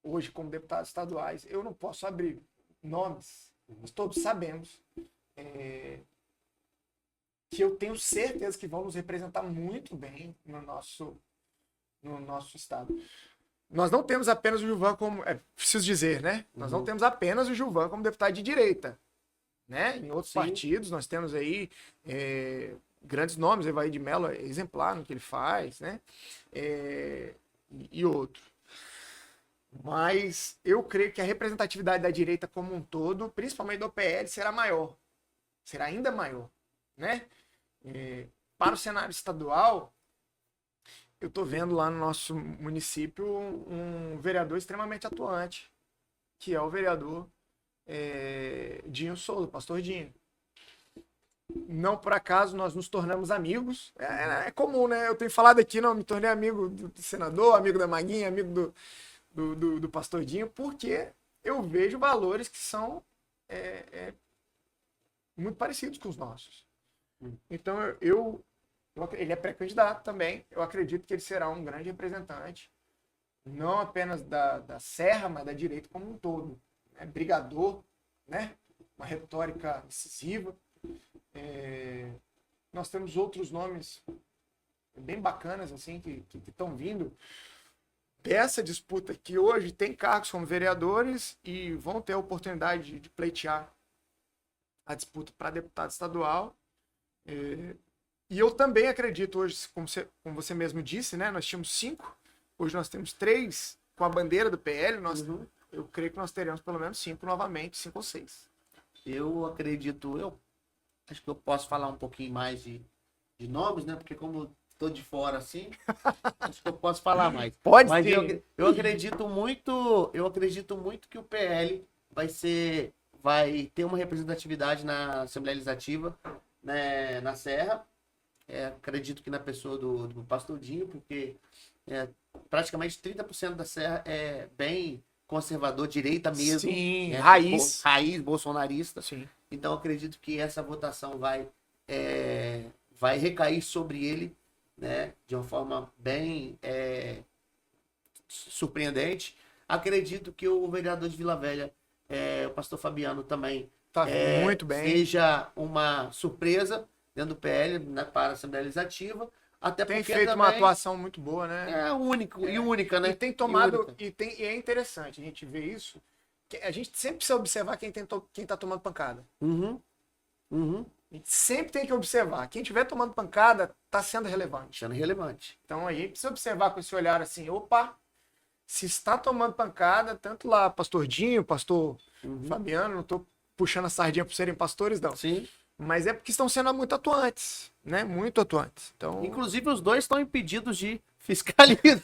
hoje como deputados estaduais. Eu não posso abrir nomes, mas todos sabemos que eu tenho certeza que vão nos representar muito bem no nosso estado. Nós não temos apenas o Gilvan como... preciso dizer, né? Nós não temos apenas o Gilvan como deputado de direita. Né? Em outros partidos nós temos aí grandes nomes, Evair de Mello é exemplar no que ele faz, né? E outro. Mas eu creio que a representatividade da direita como um todo, principalmente do PL, será maior. Será ainda maior, né? Para o cenário estadual, eu estou vendo lá no nosso município um vereador extremamente atuante, que é o vereador Dinho Souza, pastor Dinho. Não por acaso nós nos tornamos amigos. É comum, né? Eu tenho falado aqui, não, me tornei amigo do senador, amigo da Maguinha, amigo do pastor Dinho, porque eu vejo valores que são muito parecidos com os nossos. Então, ele é pré-candidato também. Eu acredito que ele será um grande representante, não apenas da Serra, mas da direita como um todo. Brigador, né? Uma retórica incisiva. Nós temos outros nomes bem bacanas assim que estão vindo dessa disputa, que hoje tem cargos como vereadores e vão ter a oportunidade de pleitear a disputa para deputado estadual. E eu também acredito hoje, como você mesmo disse, né? Nós tínhamos 5, hoje nós temos 3 com a bandeira do PL. Eu creio que nós teremos pelo menos 5 novamente, 5 ou 6. Eu acredito, acho que eu posso falar um pouquinho mais de nomes, né? Porque como estou de fora assim, acho que eu posso falar mais. Pode Mas sim. eu acredito muito que o PL vai ter uma representatividade na Assembleia Legislativa, né, na Serra. Acredito que na pessoa do Pastor Dinho, porque praticamente 30% da Serra é bem conservador, direita mesmo. Sim, né? raiz. Raiz bolsonarista. Sim. Então, acredito que essa votação vai recair sobre ele, né? De uma forma bem surpreendente. Acredito que o vereador de Vila Velha, o pastor Fabiano, também Tá muito bem. seja uma surpresa dentro do PL, né, para a Assembleia Legislativa. Até Tem porque feito também uma atuação muito boa, né? é único e única, né? E tem tomado. única. E é interessante a gente ver isso. Que a gente sempre precisa observar quem tá tomando pancada. Uhum. A gente sempre tem que observar. Quem estiver tomando pancada tá sendo relevante. Achando relevante. Então a gente precisa observar com esse olhar assim: opa, se está tomando pancada, tanto lá, pastor Dinho, pastor Fabiano, não tô puxando a sardinha por serem pastores, não. Sim. Mas é porque estão sendo muito atuantes, né? Muito atuantes. Então, Inclusive, os dois estão impedidos de fiscalizar.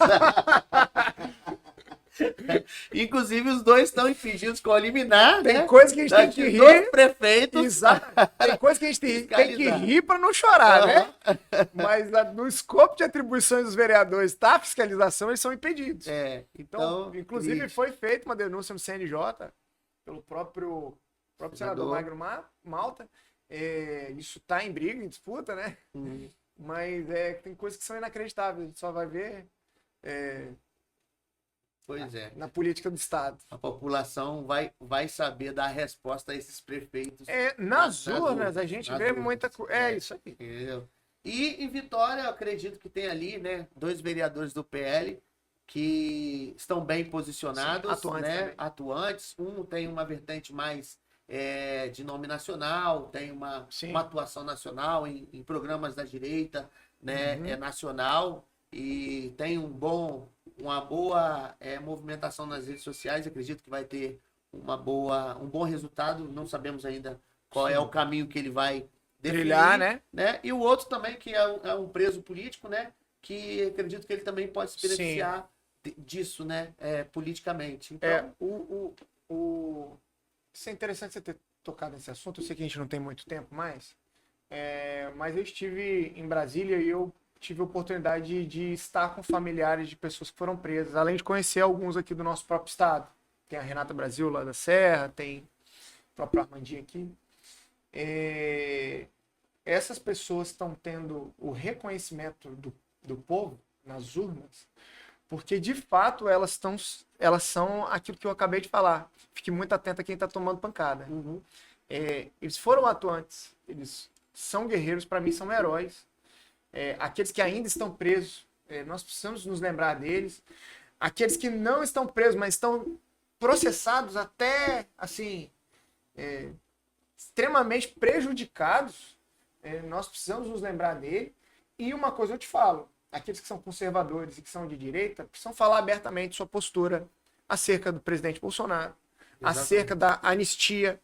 Inclusive, os dois estão impedidos com a liminar, tem né? coisa que a gente tem que Dos rir. prefeitos. Exato. Tem coisa que a gente tem que Fiscalizar. rir para não chorar, né? Mas no escopo de atribuições dos vereadores da fiscalização, eles são impedidos. Então, inclusive, triste. foi feita uma denúncia no CNJ pelo próprio senador Magno Malta. Isso está em briga, em disputa, né? Mas tem coisas que são inacreditáveis. A gente só vai ver Pois é. na política do Estado. A população vai saber dar resposta a esses prefeitos. Nas Nas urnas, urnas, a gente nas vê urnas. muita coisa. É isso aí. Entendeu? E em Vitória, eu acredito que tem ali, né, 2 vereadores do PL que estão bem posicionados, Sim, atuantes né, também. atuantes. Um tem uma vertente mais de nome nacional, tem uma atuação nacional em programas da direita, né, nacional, e tem uma boa movimentação nas redes sociais. Acredito que vai ter um bom resultado. Não sabemos ainda qual é o caminho que ele vai definir, Trilhar, né? E o outro também, que é um preso político, né? Que acredito que ele também pode se beneficiar disso, né? Politicamente. Então, Isso é interessante você ter tocado nesse assunto. Eu sei que a gente não tem muito tempo mais, mas eu estive em Brasília e eu tive a oportunidade de estar com familiares de pessoas que foram presas, além de conhecer alguns aqui do nosso próprio estado. Tem a Renata Brasil lá da Serra, tem o próprio Armandinho aqui. Essas pessoas estão tendo o reconhecimento do povo nas urnas, porque de fato elas são aquilo que eu acabei de falar. Fique muito atento a quem está tomando pancada. Eles foram atuantes, eles são guerreiros, para mim são heróis. Aqueles que ainda estão presos, nós precisamos nos lembrar deles. Aqueles que não estão presos, mas estão processados até assim extremamente prejudicados, nós precisamos nos lembrar dele. E uma coisa eu te falo: aqueles que são conservadores e que são de direita precisam falar abertamente sua postura acerca do presidente Bolsonaro, acerca da anistia.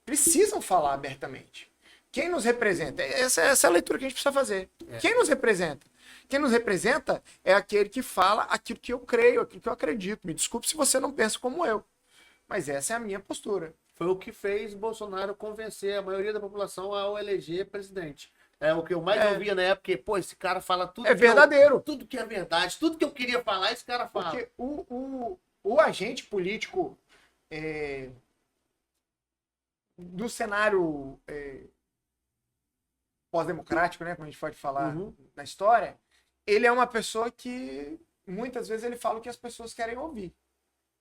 Precisam falar abertamente. Quem nos representa? Essa é a leitura que a gente precisa fazer. Quem nos representa? Quem nos representa é aquele que fala aquilo que eu creio, aquilo que eu acredito. Me desculpe se você não pensa como eu, mas essa é a minha postura. foi o que fez Bolsonaro convencer a maioria da população ao eleger presidente. É o que eu mais ouvia na época, porque, esse cara fala tudo verdadeiro. Tudo que é verdade, tudo que eu queria falar, esse cara fala. Porque o agente político do cenário pós-democrático, né, como a gente pode falar na história, ele é uma pessoa que muitas vezes ele fala o que as pessoas querem ouvir.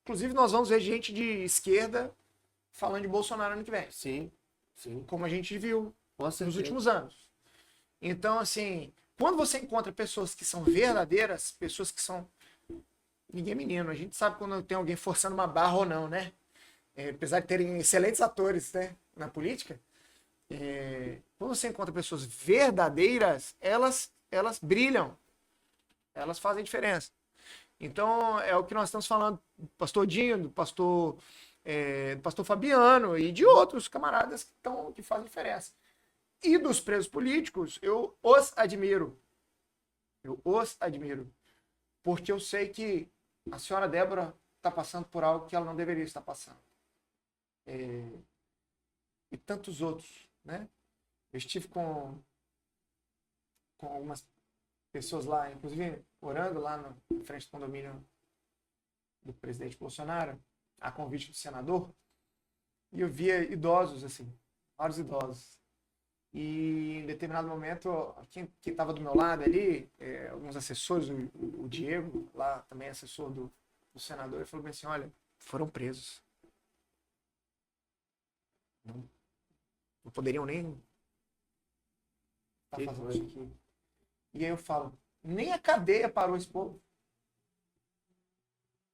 Inclusive, nós vamos ver gente de esquerda falando de Bolsonaro ano que vem. Sim. Como a gente viu nos últimos anos. Então, assim, quando você encontra pessoas que são verdadeiras, pessoas que são... Ninguém é menino, a gente sabe quando tem alguém forçando uma barra ou não, né? Apesar de terem excelentes atores, né, na política, quando você encontra pessoas verdadeiras, elas brilham. Elas fazem diferença. Então, é o que nós estamos falando do pastor Dinho, do pastor Fabiano e de outros camaradas que fazem diferença. E dos presos políticos, eu os admiro. Porque eu sei que a senhora Débora está passando por algo que ela não deveria estar passando. E tantos outros, né? Eu estive com algumas pessoas lá, inclusive orando lá na frente do condomínio do presidente Bolsonaro, a convite do senador, e eu via idosos, assim, vários idosos. E em determinado momento, quem estava do meu lado ali, alguns assessores, o Diego, lá também assessor do senador, ele falou bem assim, olha, foram presos. Não poderiam nem estar fazendo isso aqui. E aí eu falo, nem a cadeia parou esse povo.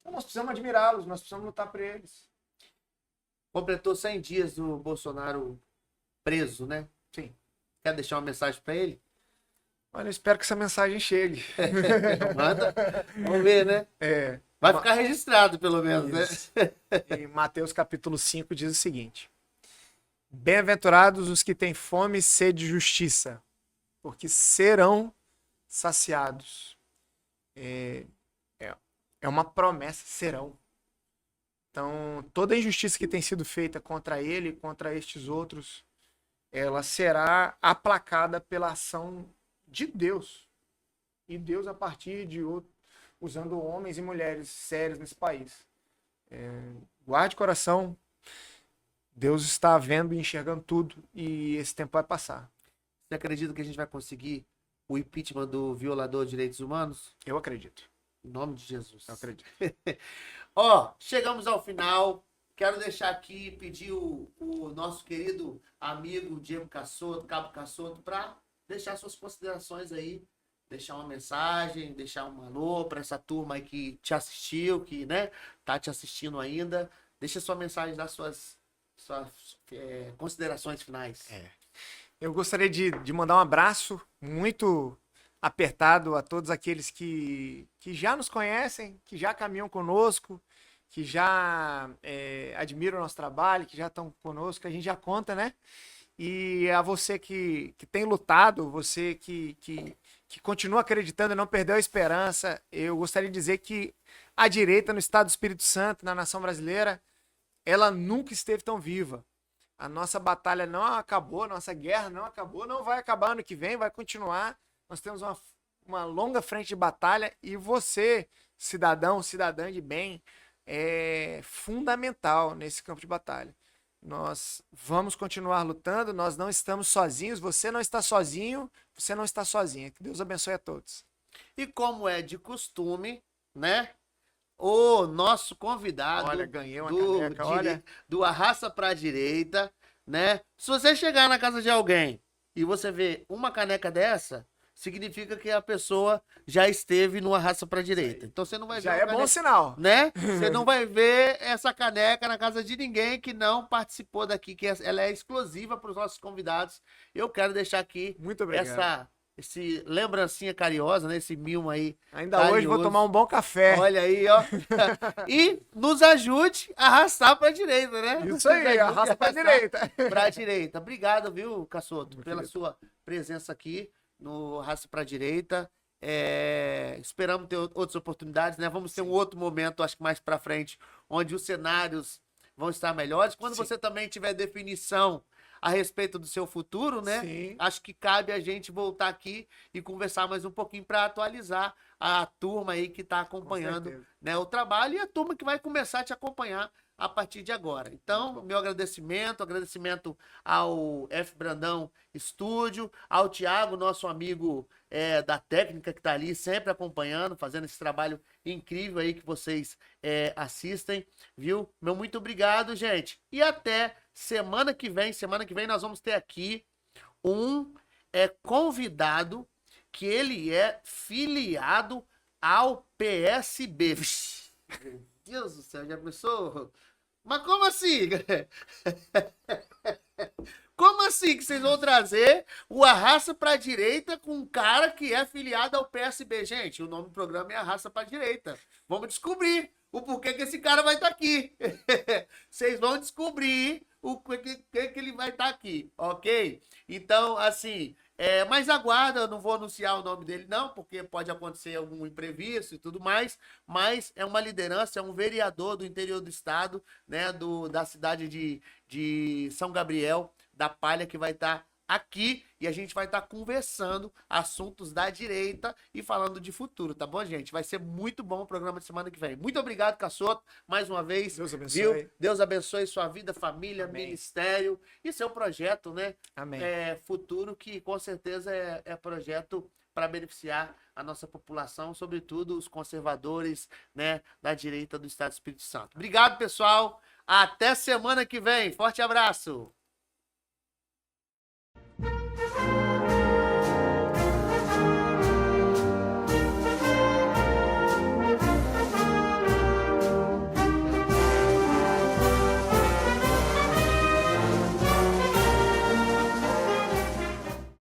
Então nós precisamos admirá-los, nós precisamos lutar por eles. Completou 100 dias do Bolsonaro preso, né? Sim. Quer deixar uma mensagem para ele? Olha, eu espero que essa mensagem chegue. Manda. Vamos ver, né? Vai ficar registrado, pelo menos, Isso. né? Em Mateus capítulo 5 diz o seguinte: bem-aventurados os que têm fome e sede de justiça, porque serão saciados. É uma promessa, serão. Então, toda a injustiça que tem sido feita contra ele, contra estes outros, ela será aplacada pela ação de Deus. E Deus, a partir de usando homens e mulheres sérios nesse país. Guarde coração, Deus está vendo e enxergando tudo, e esse tempo vai passar. Você acredita que a gente vai conseguir o impeachment do violador de direitos humanos? Eu acredito. Em nome de Jesus. Eu acredito. Ó, chegamos ao final. Quero deixar aqui, pedir o nosso querido amigo Diego Cassoto, Cabo Cassoto, para deixar suas considerações aí, deixar uma mensagem, deixar um alô para essa turma aí que te assistiu, que, né, tá te assistindo ainda. Deixa sua mensagem, dar suas considerações finais. Eu gostaria de mandar um abraço muito apertado a todos aqueles que já nos conhecem, que já caminham conosco, que já admiram o nosso trabalho, que já estão conosco, a gente já conta, né? E a você que tem lutado, você que continua acreditando e não perdeu a esperança, eu gostaria de dizer que a direita no Estado do Espírito Santo, na nação brasileira, ela nunca esteve tão viva. A nossa batalha não acabou, a nossa guerra não acabou, não vai acabar ano que vem, vai continuar. Nós temos uma longa frente de batalha e você, cidadão, cidadã de bem, é fundamental nesse campo de batalha. Nós vamos continuar lutando, nós não estamos sozinhos, você não está sozinho, você não está sozinha. Que Deus abençoe a todos. E como é de costume, né? O nosso convidado, olha, ganhei uma caneca, olha. Do Arrasta Pra Direita, né? Se você chegar na casa de alguém e você ver uma caneca dessa, significa que a pessoa já esteve no Arrasta Pra Direita. Então você não vai ver. Já é bom sinal. Né? Você não vai ver essa caneca na casa de ninguém que não participou daqui, que ela é exclusiva para os nossos convidados. Eu quero deixar aqui muito obrigado. Esse lembrancinha carinhosa, né? Esse mimo aí. Ainda carinhoso. Hoje vou tomar um bom café. Olha aí, ó. E nos ajude a arrastar pra direita, né? Isso aí, arrasta pra direita. Pra direita. Obrigado, viu, Cassoto, pela sua presença aqui no Arrasta Pra Direita. Esperamos ter outras oportunidades, né? Vamos ter um outro momento, acho que mais pra frente, onde os cenários vão estar melhores. Quando você também tiver definição a respeito do seu futuro, né? Sim. Acho que cabe a gente voltar aqui e conversar mais um pouquinho para atualizar a turma aí que está acompanhando, né, o trabalho, e a turma que vai começar a te acompanhar a partir de agora. Então, meu agradecimento ao F. Brandão Estúdio, ao Thiago, nosso amigo da técnica, que está ali sempre acompanhando, fazendo esse trabalho incrível aí que vocês assistem, viu? Meu muito obrigado, gente. E até semana que vem. Semana que vem nós vamos ter aqui um convidado que ele é filiado ao PSB. Meu Deus do céu, já pensou? Mas como assim? Como assim que vocês vão trazer o Arrasta Pra Direita com um cara que é filiado ao PSB? Gente, o nome do programa é Arrasta Pra Direita. Vamos descobrir o porquê que esse cara vai estar aqui. Vocês vão descobrir o que ele vai estar aqui, ok? Então, assim, mas aguarda, eu não vou anunciar o nome dele não, porque pode acontecer algum imprevisto e tudo mais, mas é uma liderança, é um vereador do interior do estado, né, da cidade de São Gabriel, da Palha, que vai estar aqui e a gente vai estar conversando assuntos da direita e falando de futuro, tá bom, gente? Vai ser muito bom o programa de semana que vem. Muito obrigado, Cassoto, mais uma vez. Deus abençoe. Viu? Deus abençoe sua vida, família, Amém. ministério e seu projeto, né? Amém. Futuro, que com certeza é projeto para beneficiar a nossa população, sobretudo os conservadores, né, da direita do Estado do Espírito Santo. Obrigado, pessoal. Até semana que vem. Forte abraço.